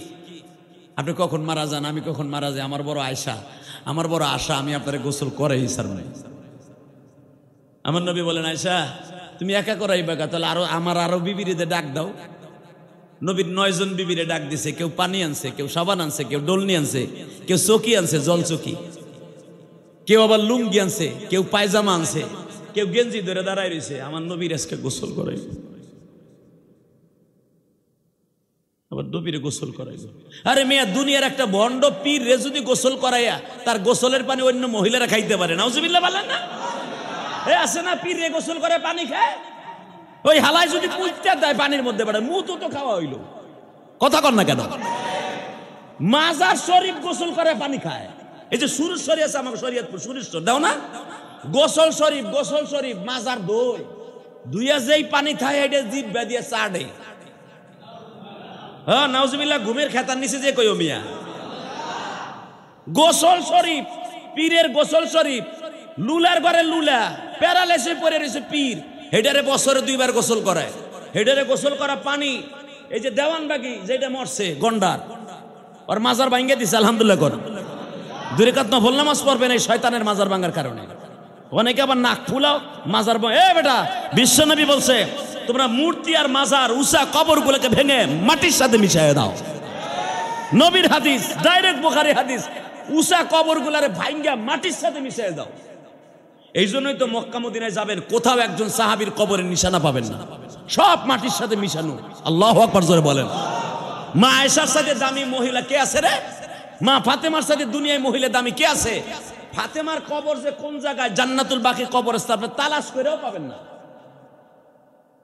Speaker 1: আপনি কখন মারা যান, আমি কখন মারা যাই, আমার বড় আয়েশা, আমার বড় আশা আমি আপনারে গোসল করাই স্যার নাই। আমার নবী বলেন, আয়েশা তুমি একা করাইবা কা, তাহলে আরো বিবিরিতে ডাক দাও। নবীর 9 জন বিবিরে ডাক দিছে, কেউ পানি আনছে, কেউ সাবান আনছে, কেউ ডলনি আনছে, কেউ চকি আনছে, জল চকি, কেউ আবার লুঙ্গি আনছে, কেউ পায়জামা আনছে, কেউ গেঞ্জি ধরে দাঁড়ায় রয়েছে। আমার নবীর আজকে গোসল করাইব, আবার নবীরে গোসল করাইব। আরে মেয়া দুনিয়ার একটা ভণ্ড পীর রে যদি গোসল করাইয়া তার গোসলের পানি অন্য মহিলারা খাইতে পারে, নাউজুবিল্লাহ বলেন না? এ আছে না পীর রে গোসল করে পানি খায়, ওই হালাই যদি পুইটা দেয় পানির মধ্যে পড়ে, মুতো তো খাওয়া হইল। কথা কর না কেন? মাজার শরীফ গোসল করে পানি খায়। এই যে সুরুজ শরীফ আছে আমাকে শরীয়তপুর সুরেশ্বর দাও না, গোসল শরীফ মাজার দই দুইয়া যেই পানি খায় এটা জিভ বেদিয়ে চাড়ে। হ্যাঁ নাউজুবিল্লাহ, ঘুমের খেতার নিচে যে কইও মিয়া। গোসল শরীফ, পীরের গোসল শরীফ, লুলার ঘরে লুলা প্যারালাইসিস পড়ে রয়েছে পীর, হেডারে বছরে 2 বার গোসল করায়। হেডারে গোসল করা পানি, এই যে দেওয়ানবাগি যেটা মরছে গন্ডার, ওর মাজার ভাঙ্গে দিছে, আলহামদুলিল্লাহ কর। 2 রাকাত নফল নামাজ পড়বেন এই শয়তানের মাজার ভাঙার কারণে। অনেকে আবার নাক ফুলাও মাজার, এ বেটা বিশ্বনবী বলছে তোমরা মূর্তি আর মাজার উঁচা কবরগুলোকে ভেঙে মাটির সাথে মিশাইয়া দাও। নবীর হাদিস, ডাইরেক্ট বুখারী হাদিস, উঁচা কবরগুলারে ভাঙ্গা মাটির সাথে মিশাইয়া দাও। এই জন্যই তো মক্কা মদিনায় যাবেন, কোথাও একজন সাহাবীর কবরের নিশানা পাবেন না, সব মাটির সাথে মিশানো। আল্লাহু আকবার জোরে বলেন। মা আয়েশার সাথে দামি মহিলা কে আছে রে? মা ফাতেমার সাথে দুনিয়ায় মহিলা দামি কে আছে? ফাতেমার কবর যে কোন জায়গায়, জান্নাতুল বাকি কবরস্থান, আপনি তালাশ করেও পাবেন না।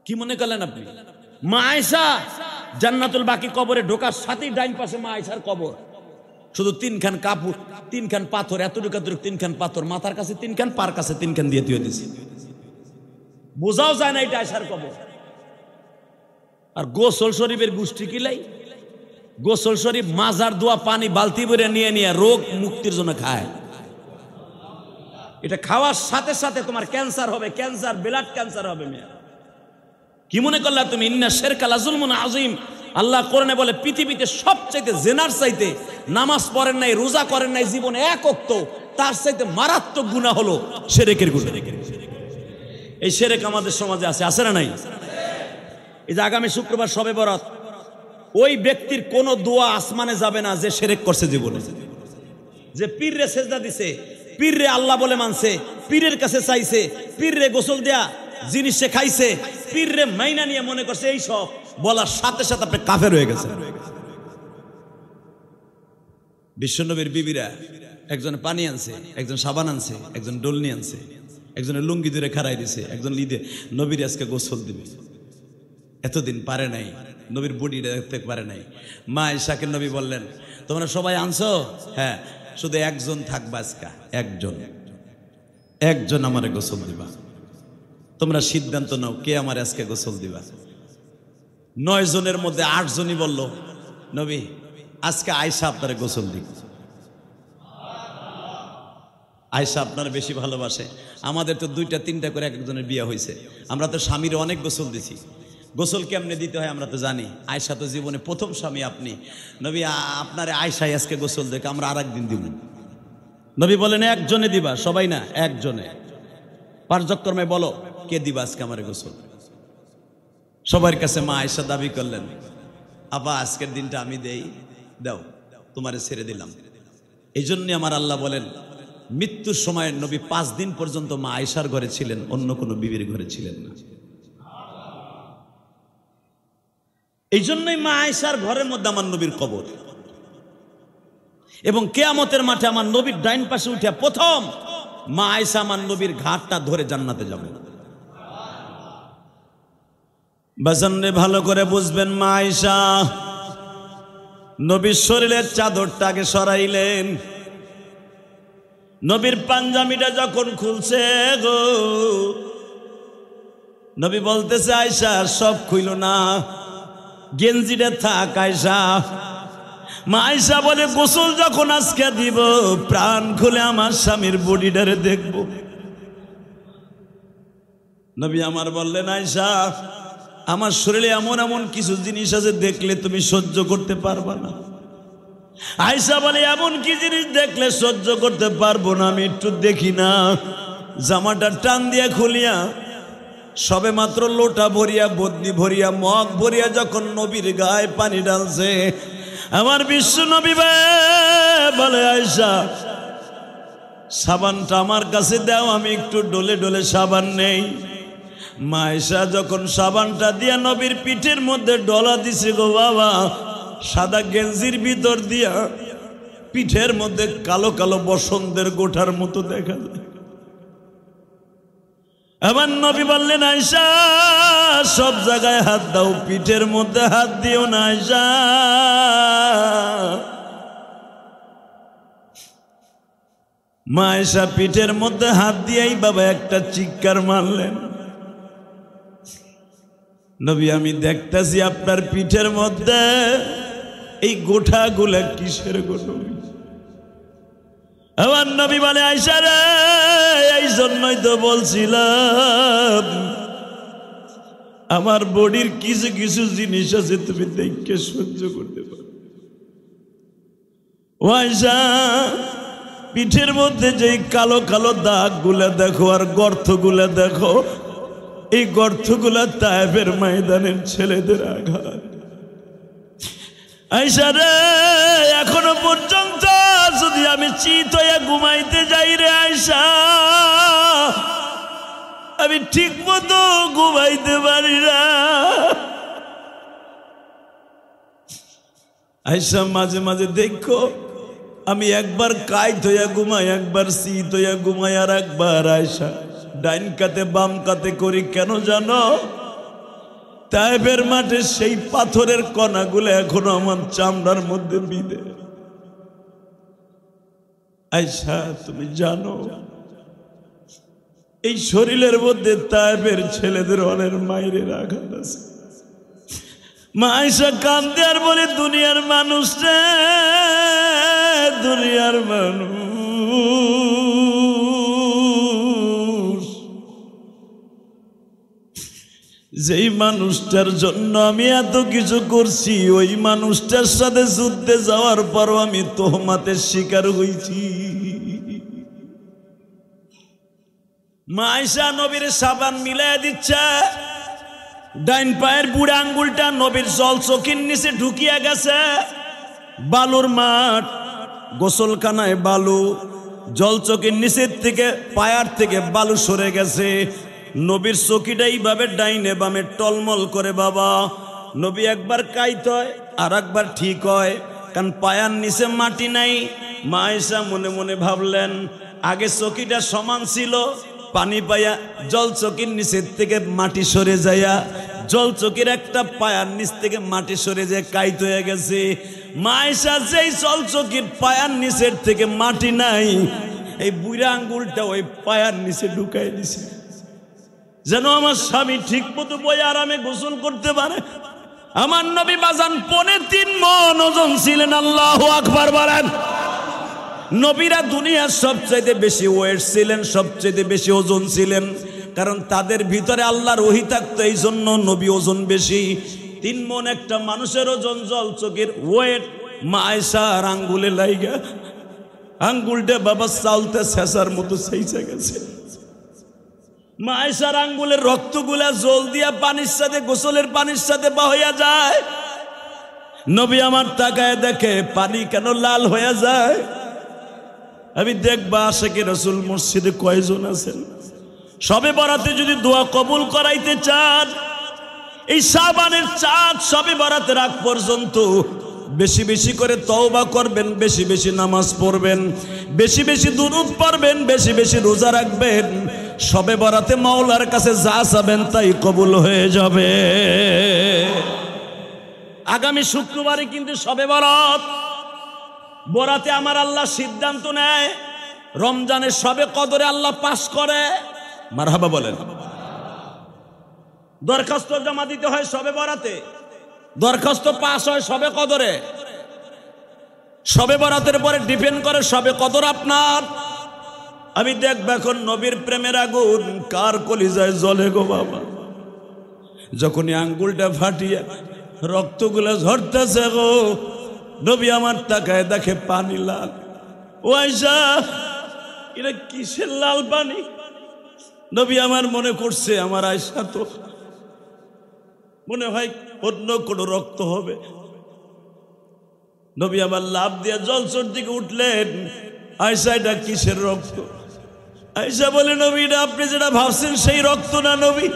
Speaker 1: কি মনে করলেন আপনি? মা আয়েশা জান্নাতুল বাকি কবরে ঢোকার সাথেই ডাইন পাশে মা আয়েশার কবর, শুধু তিনখান কাপড়, তিনখান পাথর, এতটুকু তিনখান পাথর, মাথার কাছে তিনখান, পার কাছে তিনখান দিয়ে তুই দিছি, বোঝাও যায় না এটা আয়েশার কবর। আর গোসল শরীফের গোষ্ঠী কিলাই, গোসল শরীফ মাজার দোয়া পানি বালতি ভরে নিয়ে নিয়ে রোগ মুক্তির জন্য খায়। এটা খাওয়ার সাথে সাথে তোমার ক্যান্সার হবে, ক্যান্সার, ব্লাড ক্যান্সার হবে। মেয়ে কি মনে করলা তুমি? ইন্না শিরকা লাযুলমুন আযীম। আল্লাহ কোরআনে বলে পৃথিবীতে সবচাইতে জেনার চাইতে নামাজ পড়েন নাই, রোজা করেন নাই জীবনে এক ওয়াক্ত, তার চাইতে মারাত্মক গুনাহ হলো শিরকের গুনাহ। এই শিরক আমাদের সমাজে আছে, আছে না নাই? এই যে আগামী শুক্রবার শবে বরাত, ওই ব্যক্তির কোন দোয়া আসমানে যাবে না যে শিরক করছে জীবনে, যে পীররে সেজদা দিছে, পীররে আল্লাহ বলে মানছে, পীরের কাছে চাইছে, পীররে গোসল দেয়া জিনিস সে খাইছে, পীররে মাইনা নিয়ে মনে করছে, এই সব বলার সাথে সাথে আপনি কাফের হয়ে গেছে। বিশ্বনবীর বিবিরা একজনে পানি আনছে, একজন সাবান আনছে, একজন ডলনি আনছে, একজনের লুঙ্গি ধরে খাড়াই দিছে, একজন লিদে নবীর আজকে গোসল দিবে। এতদিন পারে নাই, নবীর বডি দেখতে পারে নাই। মা আয়েশাকে নবী বললেন, তোমরা সবাই আনছো? হ্যাঁ, শুধু একজন থাকবা আজকে, একজন আমারে গোসল দিবা। তোমরা সিদ্ধান্ত নাও কে আমার আজকে গোসল দিবা। 9 জনের মধ্যে 8 জনই বলল, নবী আজকে আয়েশা আপনারে গোসল দিক। আয়েশা আপনার বেশি ভালোবাসে। আমাদের তো 2টা 3টা করে একজনের বিয়ে হয়েছে, আমরা তো স্বামীর অনেক গোসল দিছি। গোসল কেমনে দিতে হয় আমরা তো জানি। আয়েশা তো জীবনে প্রথম স্বামী আপনি, নবী আপনারে আয়েশাই আজকে গোসল দেখে, আমরা আর একদিন দিব। নবী বলেন একজনে দিবা, সবাই না, একজনে। পার্যক্রমে বলো কে দিবা আজকে আমারে গোসল। সবার কাছে মা আয়েশা দাবি করলেন, আপা আজকের দিনটা আমি দেই, দাও, তোমারে ছেড়ে দিলাম। এই জন্যই আমার আল্লাহ বলেন মৃত্যুর সময় নবী 5 দিন পর্যন্ত মা আয়েশার ঘরে ছিলেন, অন্য কোনো বিবির ঘরে ছিলেন না। এই জন্যই মা আয়েশার ঘরের মধ্যে আমার নবীর কবর। এবং কিয়ামতের মাঠে আমার নবীর ডাইন পাশে উঠে প্রথম মা আয়েশা আমার নবীর ঘাটটা ধরে জান্নাতে যাবে। বাজানরে ভালো করে বুঝবেন, মা আয়েশা নবীর শরীরের চাদরটাকে সরাইলেন। নবীর পাঞ্জাবিটা যখন খুলছে গো, নবী বলতেছে আয়েশা সব খুইল না, গেঞ্জিটা থাক আয়েশা। মা আয়েশা বলে গোসল যখন আজকে দিব, প্রাণ খুলে আমার স্বামীর বডিটারে দেখব। নবী আমার বললেন আয়েশা আমার শরীরে এমন এমন কিছু জিনিস আছে দেখলে তুমি সহ্য করতে পারবা না। আয়েশা বলে এমন কি জিনিস দেখলে সহ্য করতে পারবো না, আমি একটু দেখি না। জামাটা টান দিয়া খুলিয়া সবে মাত্র লোটা ভরিয়া, বদনি ভরিয়া, মগ ভরিয়া যখন নবীর গায়ে পানি ঢালছে, আমার বিশ্ব নবী বলে আয়েশা সাবানটা আমার কাছে দাও, আমি একটু ডলে ডলে সাবান নেই। মা আয়েশা যখন সাবানটা দিয়া নবীর পিঠের মধ্যে ডলা দিছে গো বাবা, সাদা গেঞ্জির ভিতর দিয়া পিঠের মধ্যে কালো কালো বসন্তের গোঠার মতো দেখা যায়। আমার নবী বললেন আয়েশা সব জায়গায় হাত দাও, পিঠের মধ্যে হাত দিও না আয়েশা। মা আয়েশা পিঠের মধ্যে হাত দিয়েই বাবা একটা চিৎকার মারলেন, নবী আমি দেখতেছি আপনার পিঠের মধ্যে এই গোঠাগুলা কিসের গোটা। আমার নবী বলে আয়েশা রে এই জন্যই তো বলছিলাম আমার বডির কিছু কিছু জিনিস আছে তুমি দেখে সহ্য করতে পারো। ও আয়েশা পিঠের মধ্যে যে কালো কালো দাগ গুলা দেখো আর গর্ত গুলা দেখো, এই গর্তগুলা তায়েফের ময়দানের ছেলেদের আঘাত। আয়েশা রে এখনো পর্যন্ত যদি আমি চিত হয়ে ঘুমাইতে যাই রে আয়েশা, আমি ঠিক মতো ঘুমাইতে পারি না। আয়েশা মাঝে মাঝে দেখো আমি একবার কাইত হইয়া ঘুমাই, একবার চিত হইয়া ঘুমাই, আর একবার আয়েশা ডাইন কাতে বাম কাতে করি। কেন জানো? তায়েফের মাঠে সেই পাথরের কণাগুলো এখনো আমার চামড়ার মধ্যে বিঁধে। আয়েশা তুমি জানো এই শরীরের মধ্যে তায়েফের ছেলেদের অনেক মায়ের আঘাত আছে। মা আয়েশা কান্দে আর বলে দুনিয়ার মানুষ রে, দুনিয়ার মানুষ, যেই মানুষটার জন্য আমি এত কিছু করছি ওই মানুষটার সাথে যুদ্ধে যাওয়ার পরও আমি তোহমাতের শিকার হয়েছি। মা আয়েশা নবীর সাবান মিলাই দিচ্ছে, ডাইন পায়ের বুড়া আঙ্গুলটা নবীর জল চোখের নিচে ঢুকিয়ে গেছে। বালুর মাঠ, গোসলখানায় বালু, জল চোখের নিচের থেকে পায়ার থেকে বালু সরে গেছে। নবীর চকিটা এইভাবে ডাইনে বামে টলমল করে। বাবা নবী একবার কাইত হয় আর একবার ঠিক হয়, কারণ পায়ার নিচে মাটি নাই। মা আয়েশা মনে মনে ভাবলেন আগে চকিটা সমান ছিল, পানি পায়া জল চকির নিচের থেকে মাটি সরে যায়া জল চকির একটা পায়ার নিচ থেকে মাটি সরে যায় কাইত হয়ে গেছে। মা আয়েশা যেই জল চকির পায়ার নিচের থেকে মাটি নাই, এই বুড়া আঙ্গুলটা ওই পায়ার নিচে ঢুকাই দিছে, যেন আমার স্বামী ঠিক মতো বই আরামে গোসল করতে পারে। আমার নবী বাজান 3.5 মণ ওজন ছিলেন। আল্লাহু আকবার বলেন। নবীরা দুনিয়ার সবচাইতে বেশি ওয়েট ছিলেন, সবচাইতে বেশি ওজন ছিলেন, কারণ তাদের ভিতরে আল্লাহর ওহী থাকতো, এই জন্য নবী ওজন বেশি। 3 মণ একটা মানুষের ওজন, জল চোখের ওয়েট। মা আয়েশার আঙ্গুলে লাইগা আঙ্গুলটা বাবা চালতে শেষার মতো সেইচা গেছে। মা আয়েশার আঙ্গুলের রক্তগুলা জল দিয়া পানির সাথে, গোসলের পানির সাথে বহিয়া যায়। নবী আমার তাকায় দেখে পানি কেন লাল হয়ে যায়। আমি দেখবা আশিকে রাসূল মসজিদে কয়জন আছেন। শবে বরাতে যদি দোয়া কবুল করাইতে চান, এই শাবানের চাঁদ শবে বরাতের আগ পর্যন্ত বেশি বেশি করে তওবা করবেন, বেশি বেশি নামাজ পড়বেন, বেশি বেশি দুরূদ পড়বেন, বেশি বেশি রোজা রাখবেন। শবে বরাতে মাওলার কাছে যা চাবেন তাই কবুল হয়ে যাবে। আগামী শুক্রবারে কিন্তু শবে বরাত। বরাতে আমার আল্লাহ সিদ্ধান্ত নেয়, রমজানের শবে কদরে আল্লাহ পাস করে। মারহাবা বলেন। দরখাস্ত জমা দিতে হয় শবে বরাতে, দরখাস্ত পাস হয় শবে কদরে। শবে বরাতের পরে ডিপেন্ড করে শবে কদর আপনার। আমি দেখব এখন নবীর প্রেমের আগুন কার কলিজায় জ্বলে গো বাবা। যখনই আঙ্গুলটা ফাটিয়া রক্তগুলো ঝরতেছে গো, নবী আমার তাকায় দেখে পানি লাল। ও আয়েশা, এটা কিসের লাল পানি? নবী আমার মনে করছে আমার আয়েশা তো মনে হয় অন্য কোনো রক্ত হবে। নবী আমার লাভ দিয়া জলচর দিকে উঠলেন। আয়েশা, এটা কিসের রক্ত? আয়েশা বলে নবী, এটা আপনি যেটা ভাবছেন সেই রক্ত না নবী,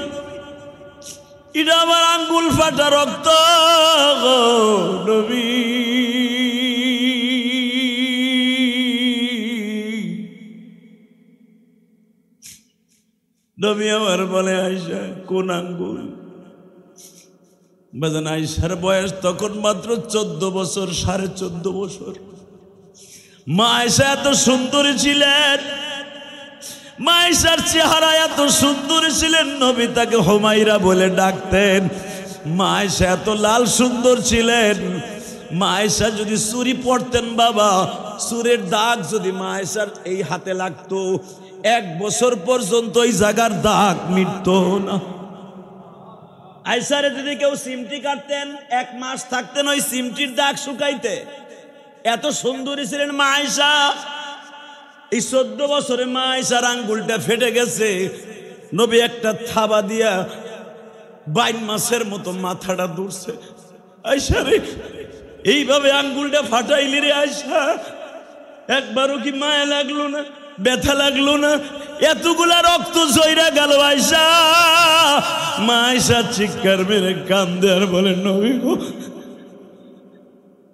Speaker 1: এটা আমার আঙ্গুল ফাটা রক্ত নবী। নবী আমার বলে আয়েশা কোন আঙ্গুল? বাজান আয়েশার বয়স তখন মাত্র 14 বছর, 14.5 বছর। মা আয়েশা এত সুন্দরী ছিলেন, মা আয়েশার চেহারা এত সুন্দরী ছিলেন, নবী তাকে হুমায়রা বলে ডাকতেন। মা আয়েশা এত লাল সুন্দর ছিলেন। মা আয়েশা যদি চুরি পড়তেন বাবা, চুরের দাগ যদি মা আয়েশার এই হাতে লাগতো, 1 বছর পর্যন্ত ওই জায়গার দাগ মিটতো না। আয়েশারে যদি কেউ সিমটি কাটতেন, 1 মাস থাকতেন ওই সিমটির দাগ শুকাইতে। এত সুন্দরী ছিলেন মা আয়েশা। এই 14 বছরে মা আয়েশার আঙ্গুলটা ফেটে গেছে। নবী একটা থাবা দিয়া 22 মাসের মতো মাথাটা ধরছে। আয়েশা রে, এইভাবে আঙ্গুলটা ফাটাইলি রে আয়েশা, একবারও কি মায়া লাগলো না, ব্যথা লাগলো না? এতগুলা রক্ত জয়রা গেল আয়েশা। মা আয়েশা চিৎকার মেরে কান্দে আর বলে নবী গো,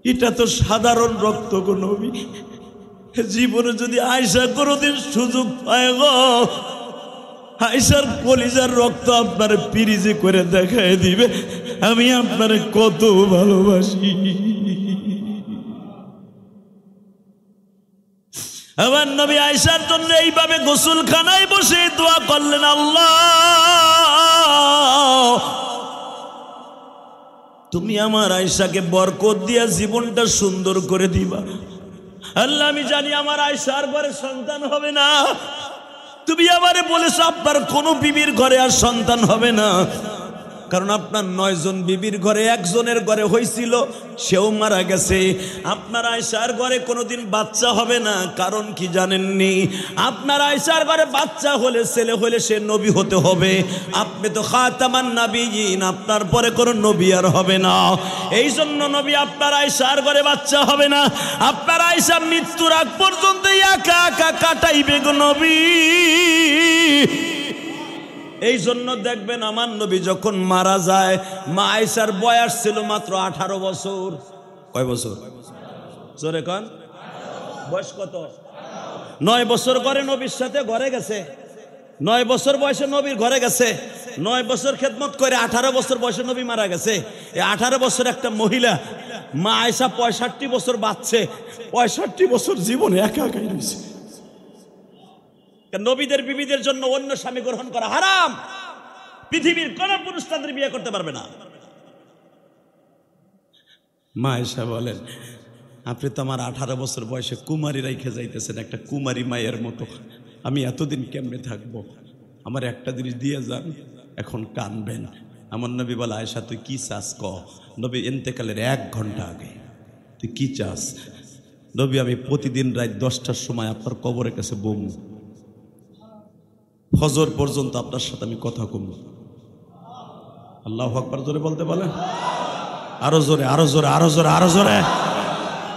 Speaker 1: এটা তো সাধারণ রক্ত গো নবী। জীবনে যদি আয়েশা কোনোদিন সুযোগ পায় গো, আয়েশার কলিজার রক্ত আপনার পিরিজে করে দেখায় দিবে আমি আপনার কত ভালোবাসি। আমার নবী আয়েশার জন্য এইভাবে গোসলখানায় বসে দোয়া করলেন, আল্লাহ তুমি আমার আয়েশাকে বরকত দিয়া জীবনটা সুন্দর করে দিবা। আল্লাহ আমি জানি আমার আয়েশার ঘরে সন্তান হবে না, তুমি আমারে বলেছো আপনার কোনো বিবির ঘরে আর সন্তান হবে না, কারণ আপনার 9 জন বিবির ঘরে একজনের ঘরে হয়েছিল, সেও মারা গেছে। আপনার আয়েশার ঘরে কোনোদিন বাচ্চা হবে না, কারণ কি জানেননি? আপনার আয়েশার ঘরে বাচ্চা হলে, ছেলে হলে সে নবী হতে হবে। আপনি তো খাতামান নবিয়্যিন, আপনার পরে কোনো নবী আর হবে না। এই জন্য নবী আপনার আয়েশার ঘরে বাচ্চা হবে না। আপনার আয়েশা মৃত্যুর আগ পর্যন্ত একা একা কাটাইবে গো নবী। এই জন্য দেখবেন আমার নবী যখন মারা যায়, মা আয়েশার বয়স ছিল মাত্র 18 বছর। কয় বছর? জোরে কোন? বয়স কত? 9 বছর করে নবীর সাথে ঘরে গেছে, 9 বছর বয়সে নবীর ঘরে গেছে, 9 বছর খেদমত করে 18 বছর বয়সে নবী মারা গেছে। এই 18 বছর একটা মহিলা মা আয়েশা 65 বছর বাঁচছে, 65 বছর জীবনে একা একাই রয়েছে। নবীদের বিবিদের জন্য অন্য স্বামী গ্রহণ করা হারাম। পৃথিবীর কোন পুরুষ তাদের বিয়ে করতে পারবে না। মা আয়েশা বলেন, আপনি তো আমার 18 বছর বয়সে কুমারী রাইখে যাইতেছেন, একটা কুমারী মায়ের মতো। আমি এতদিন কেমনে থাকবো? আমার একটা জিনিস দিয়ে যান। এখন কানবেন। আমার নবী বলে, আয়েশা তুই কি চাস ক? নবী ইন্তেকালের 1 ঘন্টা আগে, তুই কি চাস? নবী, আমি প্রতিদিন রাত 10টার সময় আপনার কবরের কাছে বমু, ফজর পর্যন্ত আপনার সাথে আমি কথা কমু। আল্লাহু আকবার জোরে বলতে বলেন, আরো জোরে, আরো জোরে, আরো জোরে, আরো জোরে।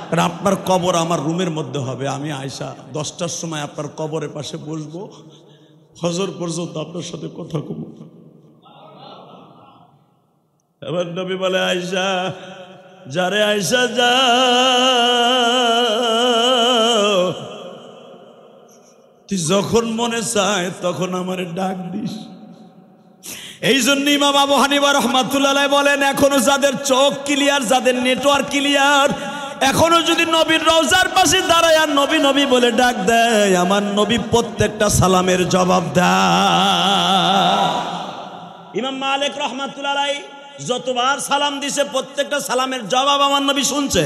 Speaker 1: কারণ আপনার কবর আমার রুমের মধ্যে হবে। আমি আয়েশা 10টার সময় আপনার কবরের পাশে বসবো, ফজর পর্যন্ত আপনার সাথে কথা কমু। এবার নবী বলে, আয়েশা যারে, আয়েশা যা, তুই যখন মনে চায় তখন আমারে ডাক দিস। এই জন্য ইমাম আবু হানিফা রাহমাতুল্লাহ আলাইহি বলেন, এখনো যাদের চোখ ক্লিয়ার, যাদের নেটওয়ার্ক ক্লিয়ার, এখনো যদি নবীর রওজার পাশে দাঁড়ায় আর নবী নবী বলে ডাক দেয়, আমার নবী প্রত্যেকটা সালামের জবাব দেয়। ইমাম মালিক রাহমাতুল্লাহ আলাইহি যতবার সালাম দিছে প্রত্যেকটা সালামের জবাব আমার নবী শুনছে।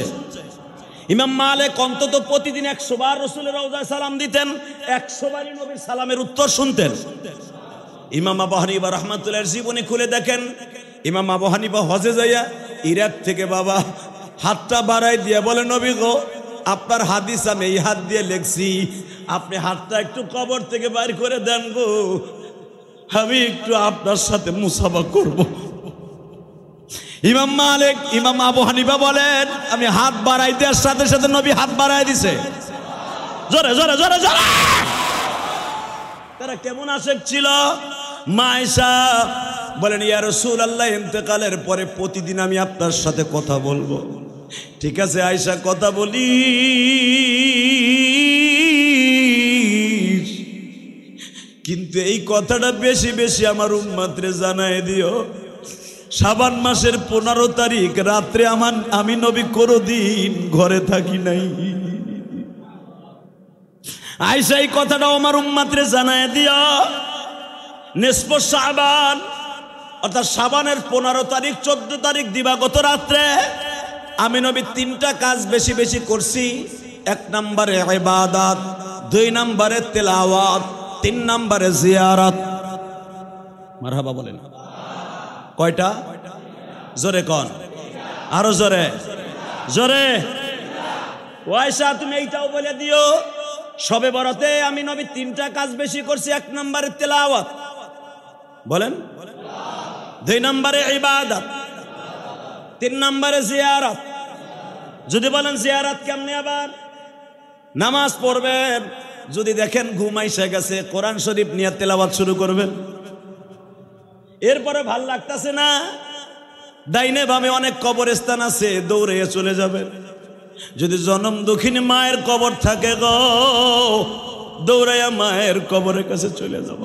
Speaker 1: ইমাম মালিক অন্তত প্রতিদিন 100 বার রাসূলের রওজায় সালাম দিতেন, 100 বারই নবীর সালামের উত্তর শুনতেন। ইমাম আবু হানিফা রাহমাতুল্লাহর জীবনী খুলে দেখেন, ইমাম আবু হানিফা হজে যাইয়া ইরাক থেকে বাবা হাতটা বাড়াই দিয়ে বলে, নবী গো আপনার হাদিস আমি এই হাত দিয়ে লিখছি, আপনি হাতটা একটু কবর থেকে বাইর করে দেন গো, আমি একটু আপনার সাথে মুসাফা করব। ইমাম মালিক, ইমাম আবু হানিফা বলেন, আমি হাত বাড়াই দেওয়ার সাথে সাথে নবী হাত বাড়াই দিছে। জোরে জোরে জোরে জোরে। তারা কেমন আশেক ছিল? মা আয়েশা বলেন, ইয়া রাসূলুল্লাহ ইন্তেকালের পরে প্রতিদিন আমি আপনার সাথে কথা বলবো। ঠিক আছে আয়েশা, কথা বলি, কিন্তু এই কথাটা বেশি বেশি আমার উম্মতরে জানায় দিও। শাবান মাসের 15 তারিখ রাত্রে আমি নবী কোনদিন ঘরে থাকি নাই। আয়েশা এই কথাটাও আমার উম্মতরে জানায় দিও। নিসফ শাবান অর্থাৎ শাবানের 15 তারিখ 14 তারিখ দিবাগত রাত্রে আমি নবী 3টা কাজ বেশি বেশি করছি। 1 নম্বরে ইবাদত, 2 নম্বরে তেলাওয়াত, 3 নম্বরে জিয়ারত। মারহাবা বলেন। কয়টা? জোরে কোন, আরো জোরে জোরে। আয়েশা তুমি এইটাও বলে দিও, শবে বরাতে আমি নবী 3টা কাজ বেশি করছি। 1 নম্বরে তেলাওয়াত, বলেন, 2 নম্বরে ইবাদত, 3 নম্বরে জিয়ারত। যদি বলেন জিয়ারত কেমনে? আবার নামাজ পড়বেন, যদি দেখেন ঘুম আইসা গেছে কোরআন শরীফ নিয়ে তেলাওয়াত শুরু করবেন। এরপরে ভাল লাগতেছে না, ডাইনে বামে অনেক কবরস্থান আছে, দৌড়ে চলে যাবেন। যদি জনম দুঃখিনী মায়ের কবর থাকে গো, দৌড়াইয়া মায়ের কবরের কাছে চলে যাব।